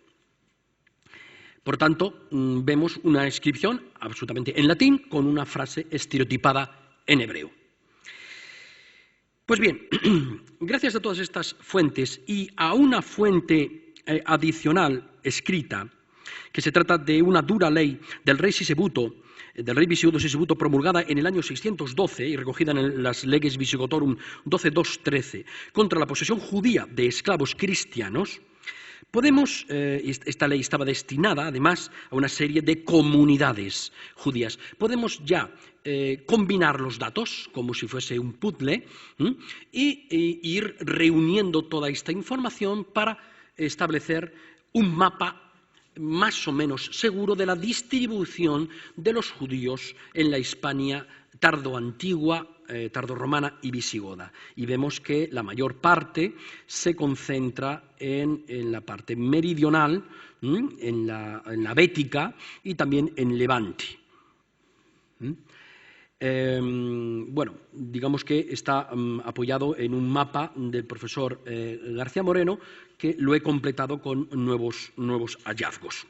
Por tanto, vemos una inscripción absolutamente en latín con una frase estereotipada en hebreo. Pues bien, gracias a todas estas fuentes y a una fuente adicional escrita, que se trata de una dura ley del rey visigodo Sisebuto, promulgada en el año 612 y recogida en las Leges Visigotorum 12.2.13, contra la posesión judía de esclavos cristianos, esta ley estaba destinada además a una serie de comunidades judías. Podemos ya combinar los datos como si fuese un puzzle y ir reuniendo toda esta información para establecer un mapa más o menos seguro de la distribución de los judíos en la Hispania tardoantigua, tardorromana y visigoda. Y vemos que la mayor parte se concentra en la parte meridional, en la Bética y también en Levante. Bueno, digamos que está apoyado en un mapa del profesor García Moreno, que lo he completado con nuevos hallazgos.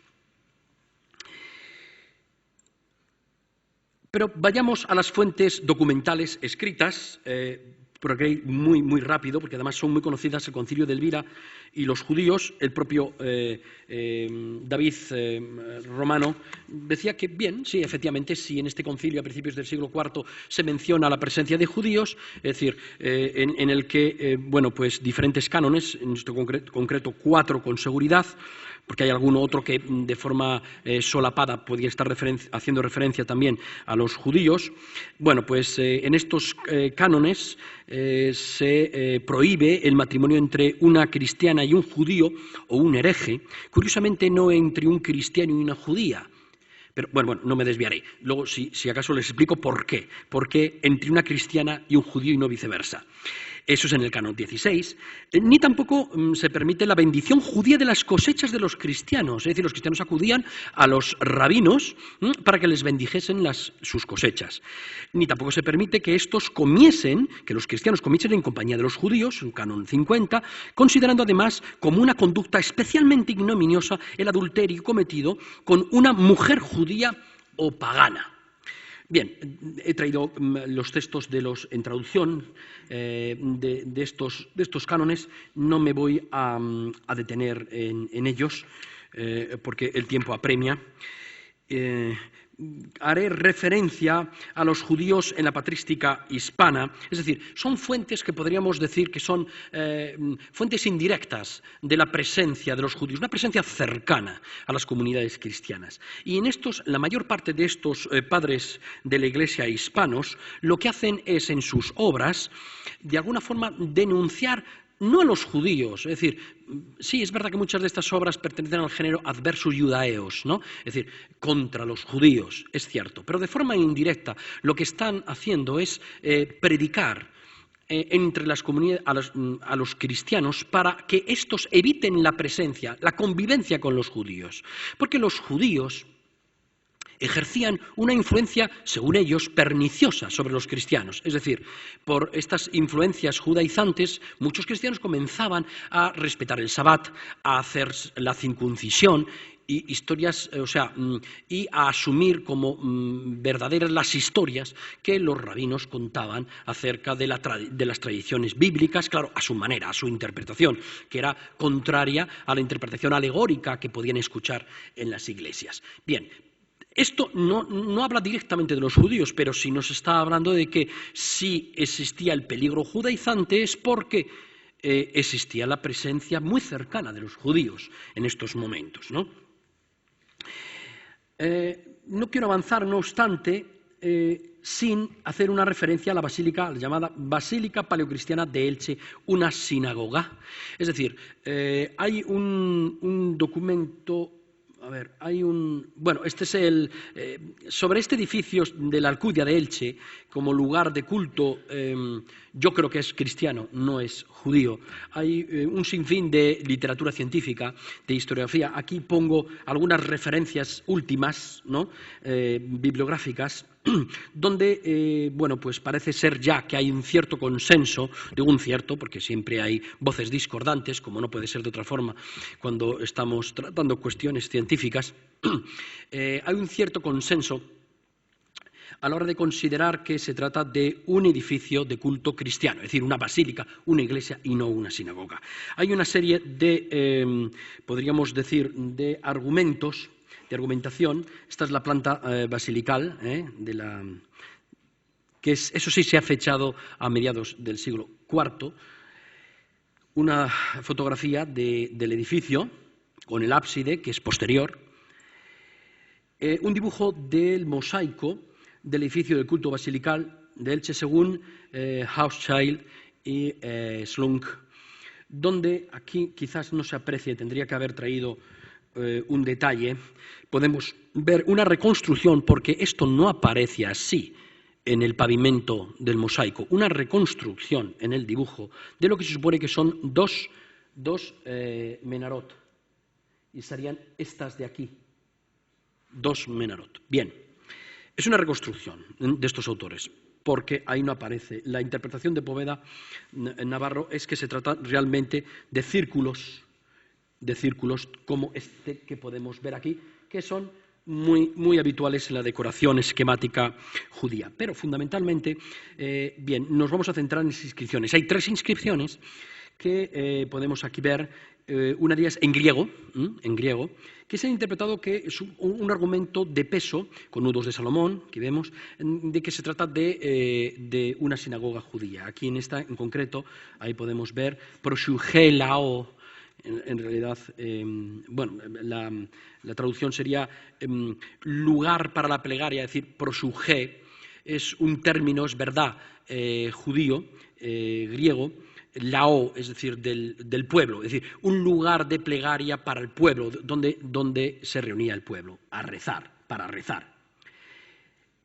Pero vayamos a las fuentes documentales escritas, por aquí muy rápido, porque además son muy conocidas, el Concilio de Elvira y los judíos. El propio David Romano decía que, bien, sí, efectivamente, sí, en este concilio a principios del siglo IV se menciona la presencia de judíos, es decir, en el que, bueno, pues diferentes cánones, en este concreto 4 con seguridad, porque hay alguno otro que de forma solapada podría estar haciendo referencia también a los judíos. Bueno, pues en estos cánones se prohíbe el matrimonio entre una cristiana y un judío o un hereje, curiosamente no entre un cristiano y una judía. Pero bueno, no me desviaré. Luego, si acaso, les explico por qué. ¿Por qué entre una cristiana y un judío y no viceversa? Eso es en el canon 16. Ni tampoco se permite la bendición judía de las cosechas de los cristianos. Es decir, los cristianos acudían a los rabinos para que les bendijesen sus cosechas. Ni tampoco se permite que los cristianos comiesen en compañía de los judíos, en canon 50, considerando además como una conducta especialmente ignominiosa el adulterio cometido con una mujer judía o pagana. Bien, he traído los textos en traducción de estos cánones. No me voy a detener en ellos porque el tiempo apremia. Haré referencia a los judíos en la patrística hispana, es decir, son fuentes que podríamos decir que son fuentes indirectas de la presencia de los judíos, una presencia cercana a las comunidades cristianas. Y en la mayor parte de estos padres de la Iglesia hispanos, lo que hacen es en sus obras, de alguna forma, denunciar no a los judíos, es decir, sí, es verdad que muchas de estas obras pertenecen al género adversus judaeos, ¿no? Es decir, contra los judíos, es cierto, pero de forma indirecta lo que están haciendo es predicar entre las comunidades a los cristianos para que estos eviten la presencia, la convivencia con los judíos, porque los judíos ejercían una influencia, según ellos, perniciosa sobre los cristianos. Es decir, por estas influencias judaizantes, muchos cristianos comenzaban a respetar el Sabbat, a hacer la circuncisión y y a asumir como verdaderas las historias que los rabinos contaban acerca de las tradiciones bíblicas, claro, a su manera, a su interpretación, que era contraria a la interpretación alegórica que podían escuchar en las iglesias. Bien. Esto no habla directamente de los judíos, pero sí nos está hablando de que si existía el peligro judaizante es porque existía la presencia muy cercana de los judíos en estos momentos, ¿no? No quiero avanzar, no obstante, sin hacer una referencia a la basílica, la llamada Basílica Paleocristiana de Elche, una sinagoga. Es decir, hay un documento. A ver, este es sobre este edificio de la Alcudia de Elche, como lugar de culto, yo creo que es cristiano, no es judío. Hay un sinfín de literatura científica, de historiografía. Aquí pongo algunas referencias últimas, ¿no? Bibliográficas, donde, pues parece ser ya que hay un cierto consenso, digo un cierto, porque siempre hay voces discordantes, como no puede ser de otra forma cuando estamos tratando cuestiones científicas, hay un cierto consenso a la hora de considerar que se trata de un edificio de culto cristiano, es decir, una basílica, una iglesia y no una sinagoga. Hay una serie de, podríamos decir, de argumentos, de argumentación. Esta es la planta basilical, eso sí se ha fechado a mediados del siglo IV, una fotografía del edificio con el ábside, que es posterior, un dibujo del mosaico del edificio del culto basilical de Elche según Hauschild y Slunk, donde aquí quizás no se aprecie, tendría que haber traído un detalle, podemos ver una reconstrucción, porque esto no aparece así en el pavimento del mosaico, una reconstrucción en el dibujo de lo que se supone que son dos menarot, y serían estas de aquí, dos menarot. Bien, es una reconstrucción de estos autores, porque ahí no aparece. La interpretación de Poveda Navarro es que se trata realmente de círculos como este que podemos ver aquí, que son muy habituales en la decoración esquemática judía. Pero fundamentalmente, bien, nos vamos a centrar en las inscripciones. Hay 3 inscripciones que podemos aquí ver, una de ellas en griego, que se ha interpretado que es un argumento de peso, con nudos de Salomón, que vemos, de que se trata de una sinagoga judía. Aquí en esta en concreto, ahí podemos ver proshugelao. En realidad, bueno, la traducción sería lugar para la plegaria, es decir, prosugé, es un término, es verdad, judío, griego, lao, es decir, del pueblo, es decir, un lugar de plegaria para el pueblo, donde se reunía el pueblo, a rezar, para rezar.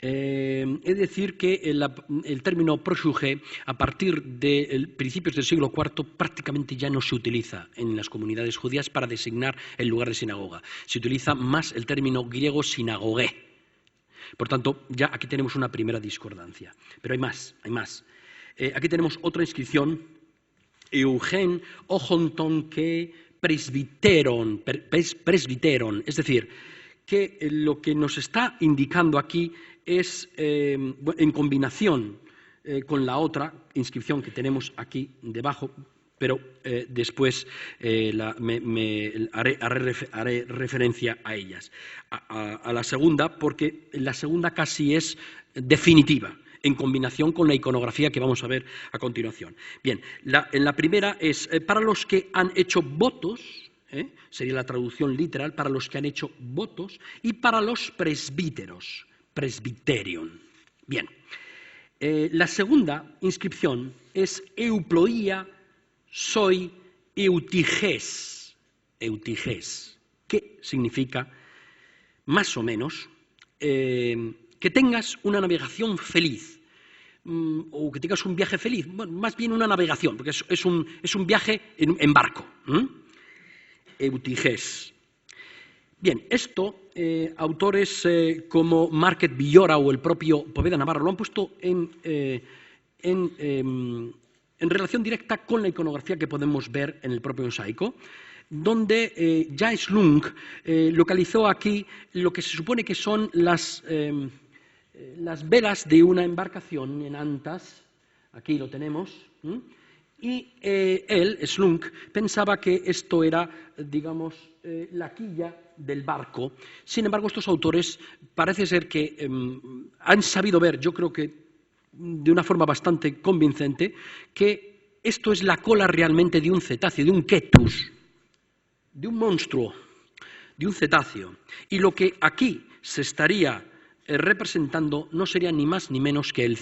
Es decir, que el término proshuge, a partir de principios del siglo IV, prácticamente ya no se utiliza en las comunidades judías para designar el lugar de sinagoga. Se utiliza más el término griego sinagogué. Por tanto, ya aquí tenemos una primera discordancia. Pero hay más. Aquí tenemos otra inscripción, Eugen ojonton que presbiteron, es decir, que lo que nos está indicando aquí es, en combinación con la otra inscripción que tenemos aquí debajo, pero después haré referencia a ellas. A la segunda, porque la segunda casi es definitiva, en combinación con la iconografía que vamos a ver a continuación. Bien, en la primera es para los que han hecho votos, sería la traducción literal, para los que han hecho votos, y para los presbíteros, presbiterion. Bien, la segunda inscripción es euploía soi eutiges, que significa, más o menos, que tengas una navegación feliz, o que tengas un viaje feliz, bueno, más bien una navegación, porque es un viaje en barco. Eutiges. Bien, esto autores como Márquez Villora o el propio Poveda Navarro lo han puesto en relación directa con la iconografía que podemos ver en el propio mosaico, donde Jacques Lung localizó aquí lo que se supone que son las velas de una embarcación en Antas, aquí lo tenemos, y él, Slunk, pensaba que esto era, digamos, la quilla del barco. Sin embargo, estos autores parece ser que han sabido ver, yo creo que de una forma bastante convincente, que esto es la cola realmente de un cetáceo, de un ketus, de un monstruo, de un cetáceo. Y lo que aquí se estaría representando no sería ni más ni menos que el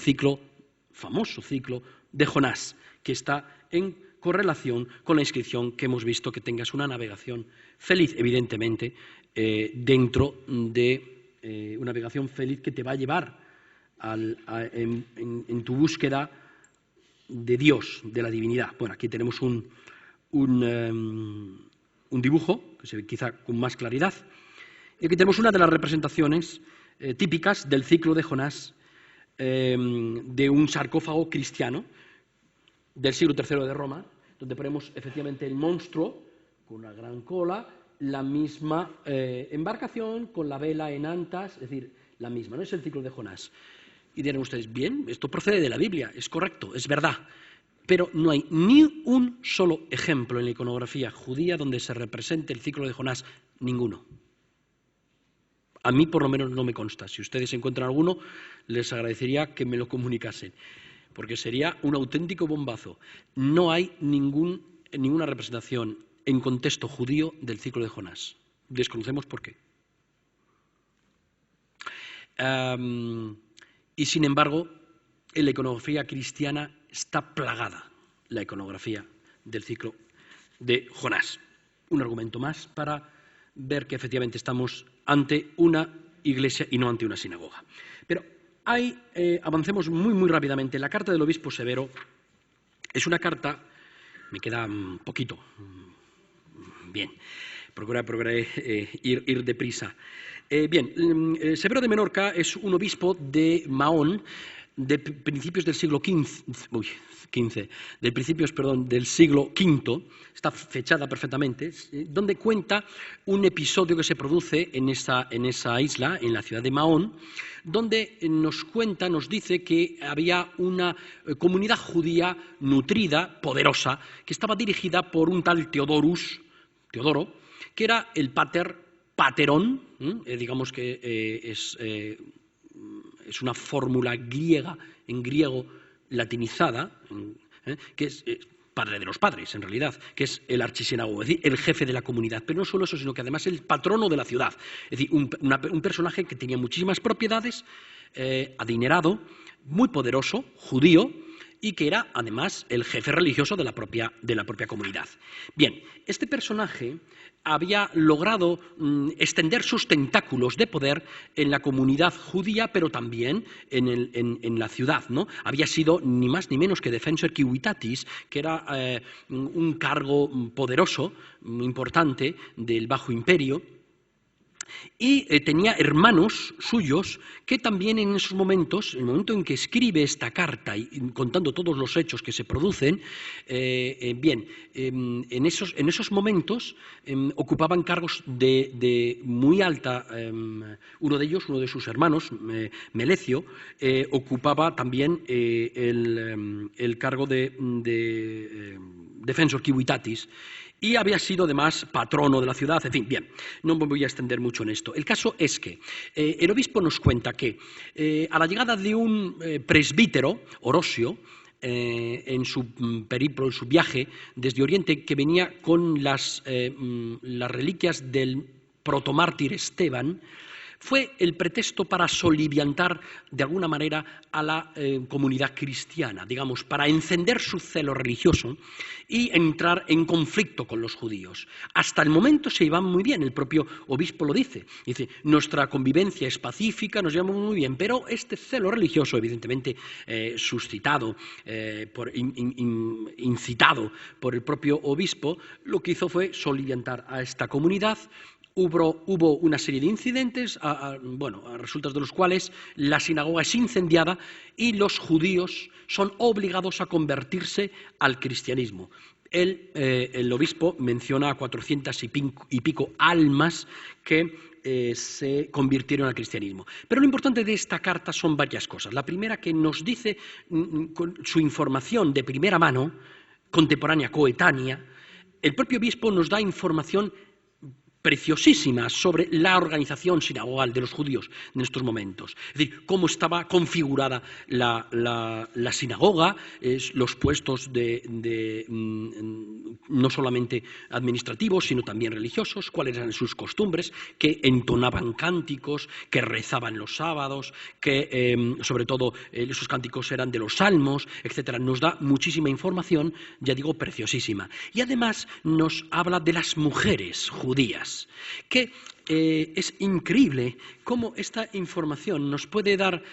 famoso ciclo de Jonás, que está en correlación con la inscripción que hemos visto, que tengas una navegación feliz, evidentemente, dentro de una navegación feliz que te va a llevar en tu búsqueda de Dios, de la divinidad. Bueno, aquí tenemos un dibujo, que se ve quizá con más claridad, y aquí tenemos una de las representaciones típicas del ciclo de Jonás, de un sarcófago cristiano del siglo III de Roma, donde ponemos efectivamente el monstruo con una gran cola, la misma embarcación con la vela en Antas, es decir, la misma, no es el ciclo de Jonás. Y dirán ustedes, bien, esto procede de la Biblia, es correcto, es verdad, pero no hay ni un solo ejemplo en la iconografía judía donde se represente el ciclo de Jonás, ninguno. A mí por lo menos no me consta. Si ustedes encuentran alguno, les agradecería que me lo comunicasen, porque sería un auténtico bombazo. No hay ninguna representación en contexto judío del ciclo de Jonás. Desconocemos por qué. Y sin embargo, en la iconografía cristiana está plagada la iconografía del ciclo de Jonás. Un argumento más para ver que efectivamente estamos ante una iglesia y no ante una sinagoga. Pero avancemos muy rápidamente. La carta del obispo Severo es una carta, me queda un poquito, bien, procuraré ir deprisa. Bien, Severo de Menorca es un obispo de Mahón, de principios del siglo del siglo V, está fechada perfectamente, donde cuenta un episodio que se produce en esa isla, en la ciudad de Mahón, donde nos dice que había una comunidad judía nutrida, poderosa, que estaba dirigida por un tal Teodoro, que era el paterón, digamos que es una fórmula griega, en griego latinizada, que es padre de los padres, en realidad, que es el archisinagogo, es decir, el jefe de la comunidad. Pero no solo eso, sino que además es el patrono de la ciudad. Es decir, un personaje que tenía muchísimas propiedades, adinerado, muy poderoso, judío, y que era, además, el jefe religioso de la propia comunidad. Bien, este personaje había logrado extender sus tentáculos de poder en la comunidad judía, pero también en la ciudad, ¿no? Había sido ni más ni menos que defensor civitatis, que era un cargo poderoso, muy importante, del Bajo Imperio, y tenía hermanos suyos que también en esos momentos, en el momento en que escribe esta carta y contando todos los hechos que se producen, en esos momentos ocupaban cargos de muy alta. Uno de sus hermanos, Melecio, ocupaba también el cargo de defensor civitatis, y había sido además patrono de la ciudad. En fin, bien, no me voy a extender mucho en esto. El caso es que el obispo nos cuenta que a la llegada de un presbítero, Orosio, en su periplo, en su viaje desde Oriente, que venía con las reliquias del protomártir Esteban, fue el pretexto para soliviantar de alguna manera a la comunidad cristiana, digamos, para encender su celo religioso y entrar en conflicto con los judíos. Hasta el momento se iban muy bien, el propio obispo lo dice, nuestra convivencia es pacífica, nos llevamos muy bien, pero este celo religioso, evidentemente suscitado, incitado por el propio obispo, lo que hizo fue soliviantar a esta comunidad. Hubo una serie de incidentes, a resultas de los cuales la sinagoga es incendiada y los judíos son obligados a convertirse al cristianismo. El obispo menciona a 400 y pico almas que se convirtieron al cristianismo. Pero lo importante de esta carta son varias cosas. La primera, que nos dice con su información de primera mano, contemporánea, coetánea. El propio obispo nos da información preciosísima sobre la organización sinagogal de los judíos en estos momentos. Es decir, cómo estaba configurada la sinagoga, los puestos no solamente administrativos, sino también religiosos, cuáles eran sus costumbres, que entonaban cánticos, que rezaban los sábados, que sobre todo esos cánticos eran de los salmos, etc. Nos da muchísima información, ya digo, preciosísima. Y además nos habla de las mujeres judías, que es increíble cómo esta información nos puede dar,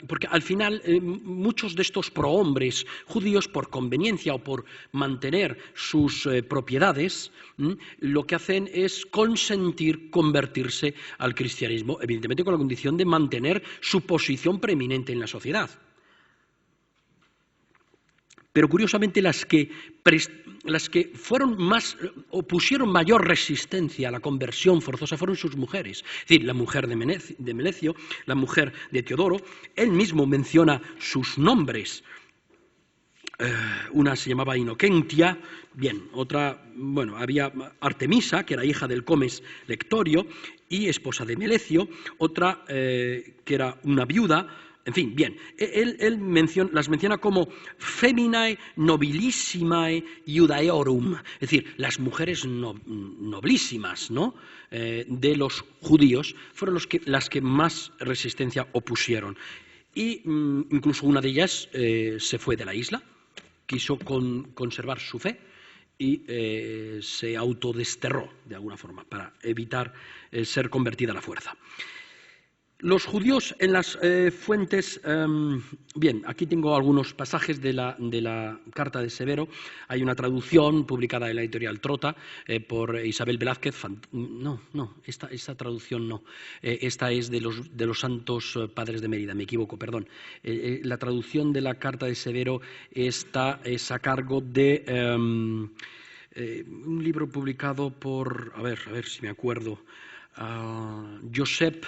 porque al final muchos de estos prohombres judíos, por conveniencia o por mantener sus propiedades, lo que hacen es consentir convertirse al cristianismo, evidentemente con la condición de mantener su posición preeminente en la sociedad. Pero curiosamente las que fueron más, o pusieron mayor resistencia a la conversión forzosa fueron sus mujeres. Es decir, la mujer de Melecio, la mujer de Teodoro. Él mismo menciona sus nombres. Una se llamaba Inocentia, otra, había Artemisa, que era hija del comes Lectorio y esposa de Melecio, otra que era una viuda. En fin, él las menciona como feminae nobilissimae Iudaeorum, es decir, las mujeres noblísimas, ¿no?, de los judíos, fueron las que más resistencia opusieron. Y incluso una de ellas se fue de la isla, quiso conservar su fe y se autodesterró de alguna forma para evitar ser convertida a la fuerza. Los judíos en las fuentes, bien, aquí tengo algunos pasajes de la carta de Severo. Hay una traducción publicada en la editorial Trota por Isabel Velázquez. No, esta traducción no. Esta es de los Santos Padres de Mérida, me equivoco, perdón. La traducción de la carta de Severo es a cargo de un libro publicado por, a ver si me acuerdo, Josep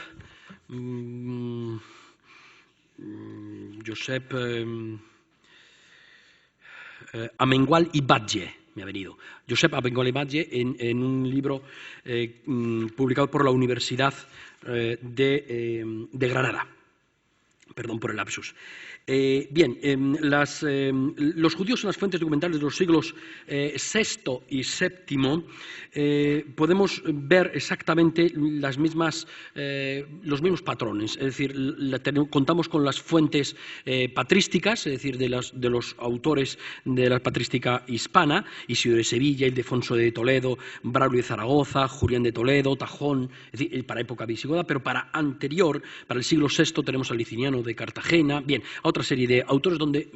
Amengual y Batlle, me ha venido. Josep Amengual y Batlle en un libro publicado por la Universidad de Granada. Perdón por el lapsus. Bien, los judíos en las fuentes documentales de los siglos VI y VII podemos ver exactamente los mismos patrones. Es decir, contamos con las fuentes patrísticas, es decir, de los autores de la patrística hispana, Isidoro de Sevilla, Ildefonso de Toledo, Braulio de Zaragoza, Julián de Toledo, Tajón, es decir, para época visigoda, pero para el siglo VI tenemos a Liciniano de Cartagena, bien, a otra serie de autores donde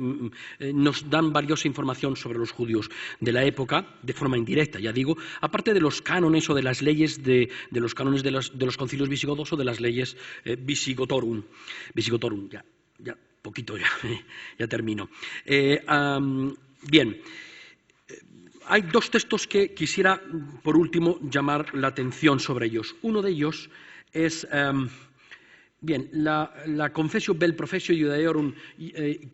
nos dan valiosa información sobre los judíos de la época, de forma indirecta, ya digo, aparte de los cánones o de las leyes de los cánones de los concilios visigodos o de las leyes visigotorum, ya poquito ya termino. Bien, hay dos textos que quisiera, por último, llamar la atención sobre ellos. Uno de ellos es bien, la Confessio vel professio Iudaeorum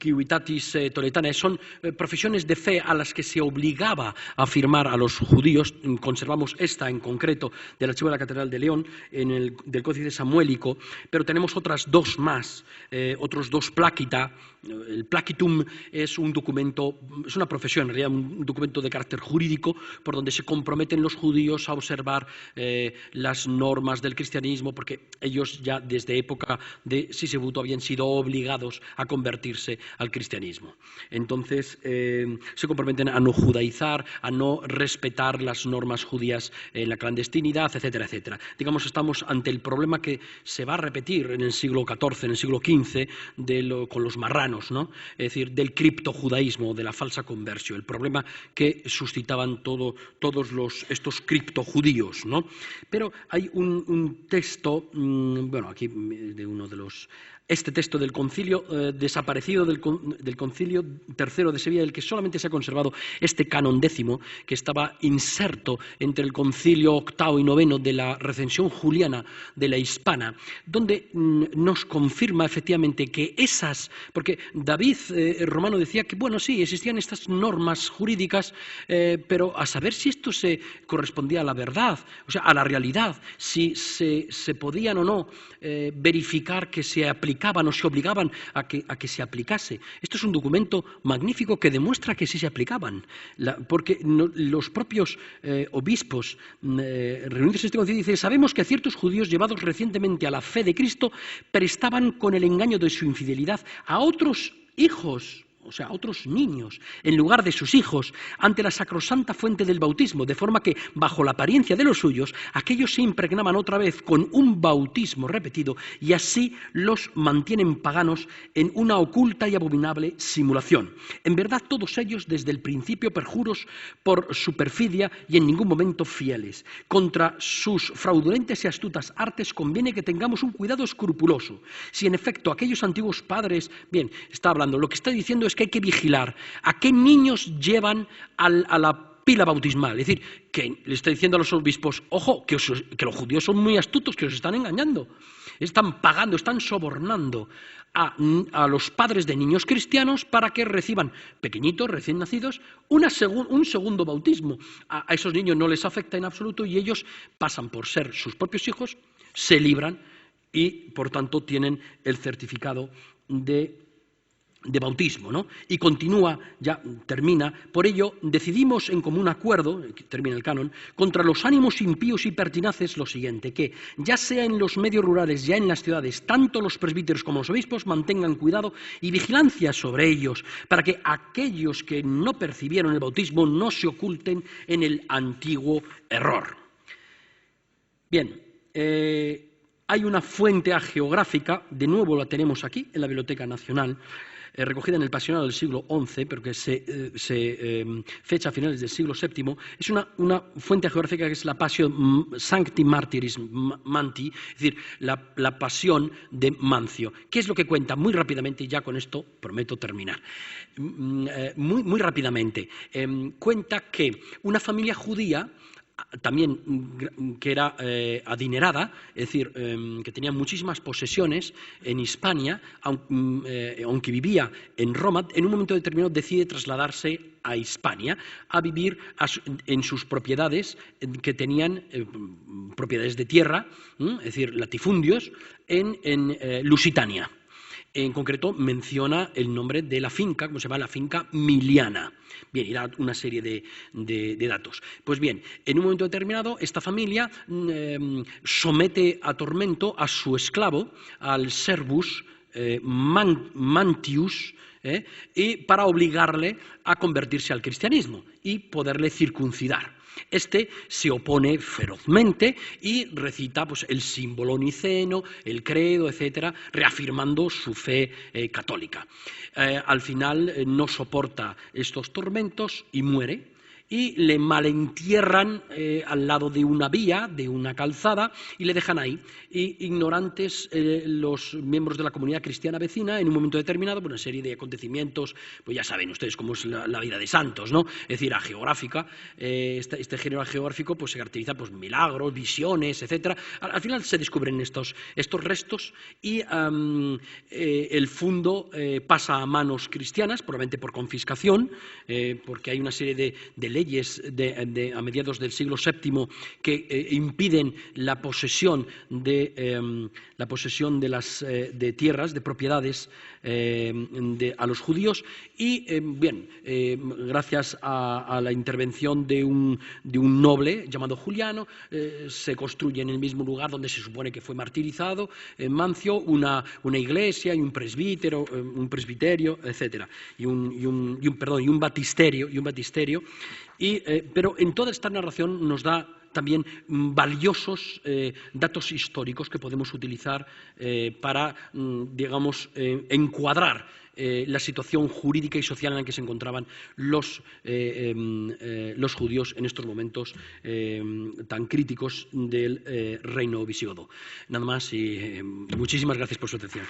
Civitatis Toledanae son profesiones de fe a las que se obligaba a firmar a los judíos. Conservamos esta en concreto del archivo de la Catedral de León, del Códice Samuélico, pero tenemos otras dos más, otros dos pláquita. El plaquitum es un documento, es una profesión, en realidad un documento de carácter jurídico por donde se comprometen los judíos a observar las normas del cristianismo, porque ellos ya desde época de Sisebuto habían sido obligados a convertirse al cristianismo. Entonces se comprometen a no judaizar, a no respetar las normas judías en la clandestinidad, etcétera, etcétera. Digamos, estamos ante el problema que se va a repetir en el siglo XIV, en el siglo XV, con los marranos, ¿no? Es decir, del criptojudaísmo, de la falsa conversión, el problema que suscitaban todos estos criptojudíos, ¿no? Pero hay un texto, bueno, aquí de uno de los... Este texto del concilio desaparecido del concilio III de Sevilla, del que solamente se ha conservado este canon décimo, que estaba inserto entre el concilio VIII y IX de la recensión juliana de la hispana, donde nos confirma efectivamente que porque David Romano decía que, bueno, sí, existían estas normas jurídicas, pero a saber si esto se correspondía a la verdad, o sea, a la realidad, si se podían o no verificar que se aplicaban o se obligaban a que se aplicase. Esto es un documento magnífico que demuestra que sí se aplicaban, porque los propios obispos reunidos en este concilio dicen: sabemos que ciertos judíos llevados recientemente a la fe de Cristo prestaban con el engaño de su infidelidad a otros hijos, o sea, a otros niños, en lugar de sus hijos, ante la sacrosanta fuente del bautismo, de forma que, bajo la apariencia de los suyos, aquellos se impregnaban otra vez con un bautismo repetido y así los mantienen paganos en una oculta y abominable simulación. En verdad, todos ellos, desde el principio, perjuros por su perfidia y en ningún momento fieles. Contra sus fraudulentas y astutas artes conviene que tengamos un cuidado escrupuloso. Si, en efecto, aquellos antiguos padres... Bien, está hablando, lo que está diciendo es que hay que vigilar a qué niños llevan a la pila bautismal. Es decir, que le está diciendo a los obispos: ojo, que los judíos son muy astutos, que os están engañando. Están pagando, están sobornando a los padres de niños cristianos para que reciban, pequeñitos, recién nacidos, un segundo bautismo. A esos niños no les afecta en absoluto y ellos pasan por ser sus propios hijos, se libran y, por tanto, tienen el certificado de bautismo, ¿no? Y continúa, ya termina: por ello decidimos en común acuerdo, termina el canon, contra los ánimos impíos y pertinaces lo siguiente, que ya sea en los medios rurales, ya en las ciudades, tanto los presbíteros como los obispos mantengan cuidado y vigilancia sobre ellos, para que aquellos que no percibieron el bautismo no se oculten en el antiguo error. Bien, Hay una fuente hagiográfica, de nuevo la tenemos aquí, en la Biblioteca Nacional, recogida en el Pasional del siglo XI, pero que se fecha a finales del siglo VII. Es una fuente hagiográfica que es la Passio Sancti Martyris Manti, es decir, la pasión de Mancio. ¿Qué es lo que cuenta? Muy rápidamente, y ya con esto prometo terminar. Muy rápidamente. Cuenta que una familia judía, también que era adinerada, es decir, que tenía muchísimas posesiones en Hispania, aunque vivía en Roma, en un momento determinado decide trasladarse a Hispania, a vivir en sus propiedades, que tenían propiedades de tierra, es decir, latifundios, en Lusitania. En concreto menciona el nombre de la finca, como se llama, la finca Miliana. Bien, y da una serie de datos. Pues bien, en un momento determinado, esta familia somete a tormento a su esclavo, al Servus Mantius, y para obligarle a convertirse al cristianismo y poderle circuncidar. Este se opone ferozmente y recita pues, el símbolo niceno, el credo, etcétera, reafirmando su fe católica. Al final no soporta estos tormentos y muere. Y le malentierran al lado de una vía, de una calzada, y le dejan ahí. Y ignorantes los miembros de la comunidad cristiana vecina, en un momento determinado, por una serie de acontecimientos, pues ya saben ustedes cómo es la vida de santos, ¿no? Es decir, hagiográfica, este género hagiográfico pues, se caracteriza por milagros, visiones, etcétera. Al final se descubren estos restos y el fundo pasa a manos cristianas, probablemente por confiscación, porque hay una serie de leyes a mediados del siglo VII que impiden la posesión de tierras, de propiedades a los judíos y, gracias a la intervención de un noble llamado Juliano, se construye en el mismo lugar donde se supone que fue martirizado Mancio una iglesia y un presbiterio, etcétera, y un baptisterio. Pero en toda esta narración nos da también valiosos datos históricos que podemos utilizar para, digamos, encuadrar la situación jurídica y social en la que se encontraban los judíos en estos momentos tan críticos del reino visigodo. Nada más y muchísimas gracias por su atención.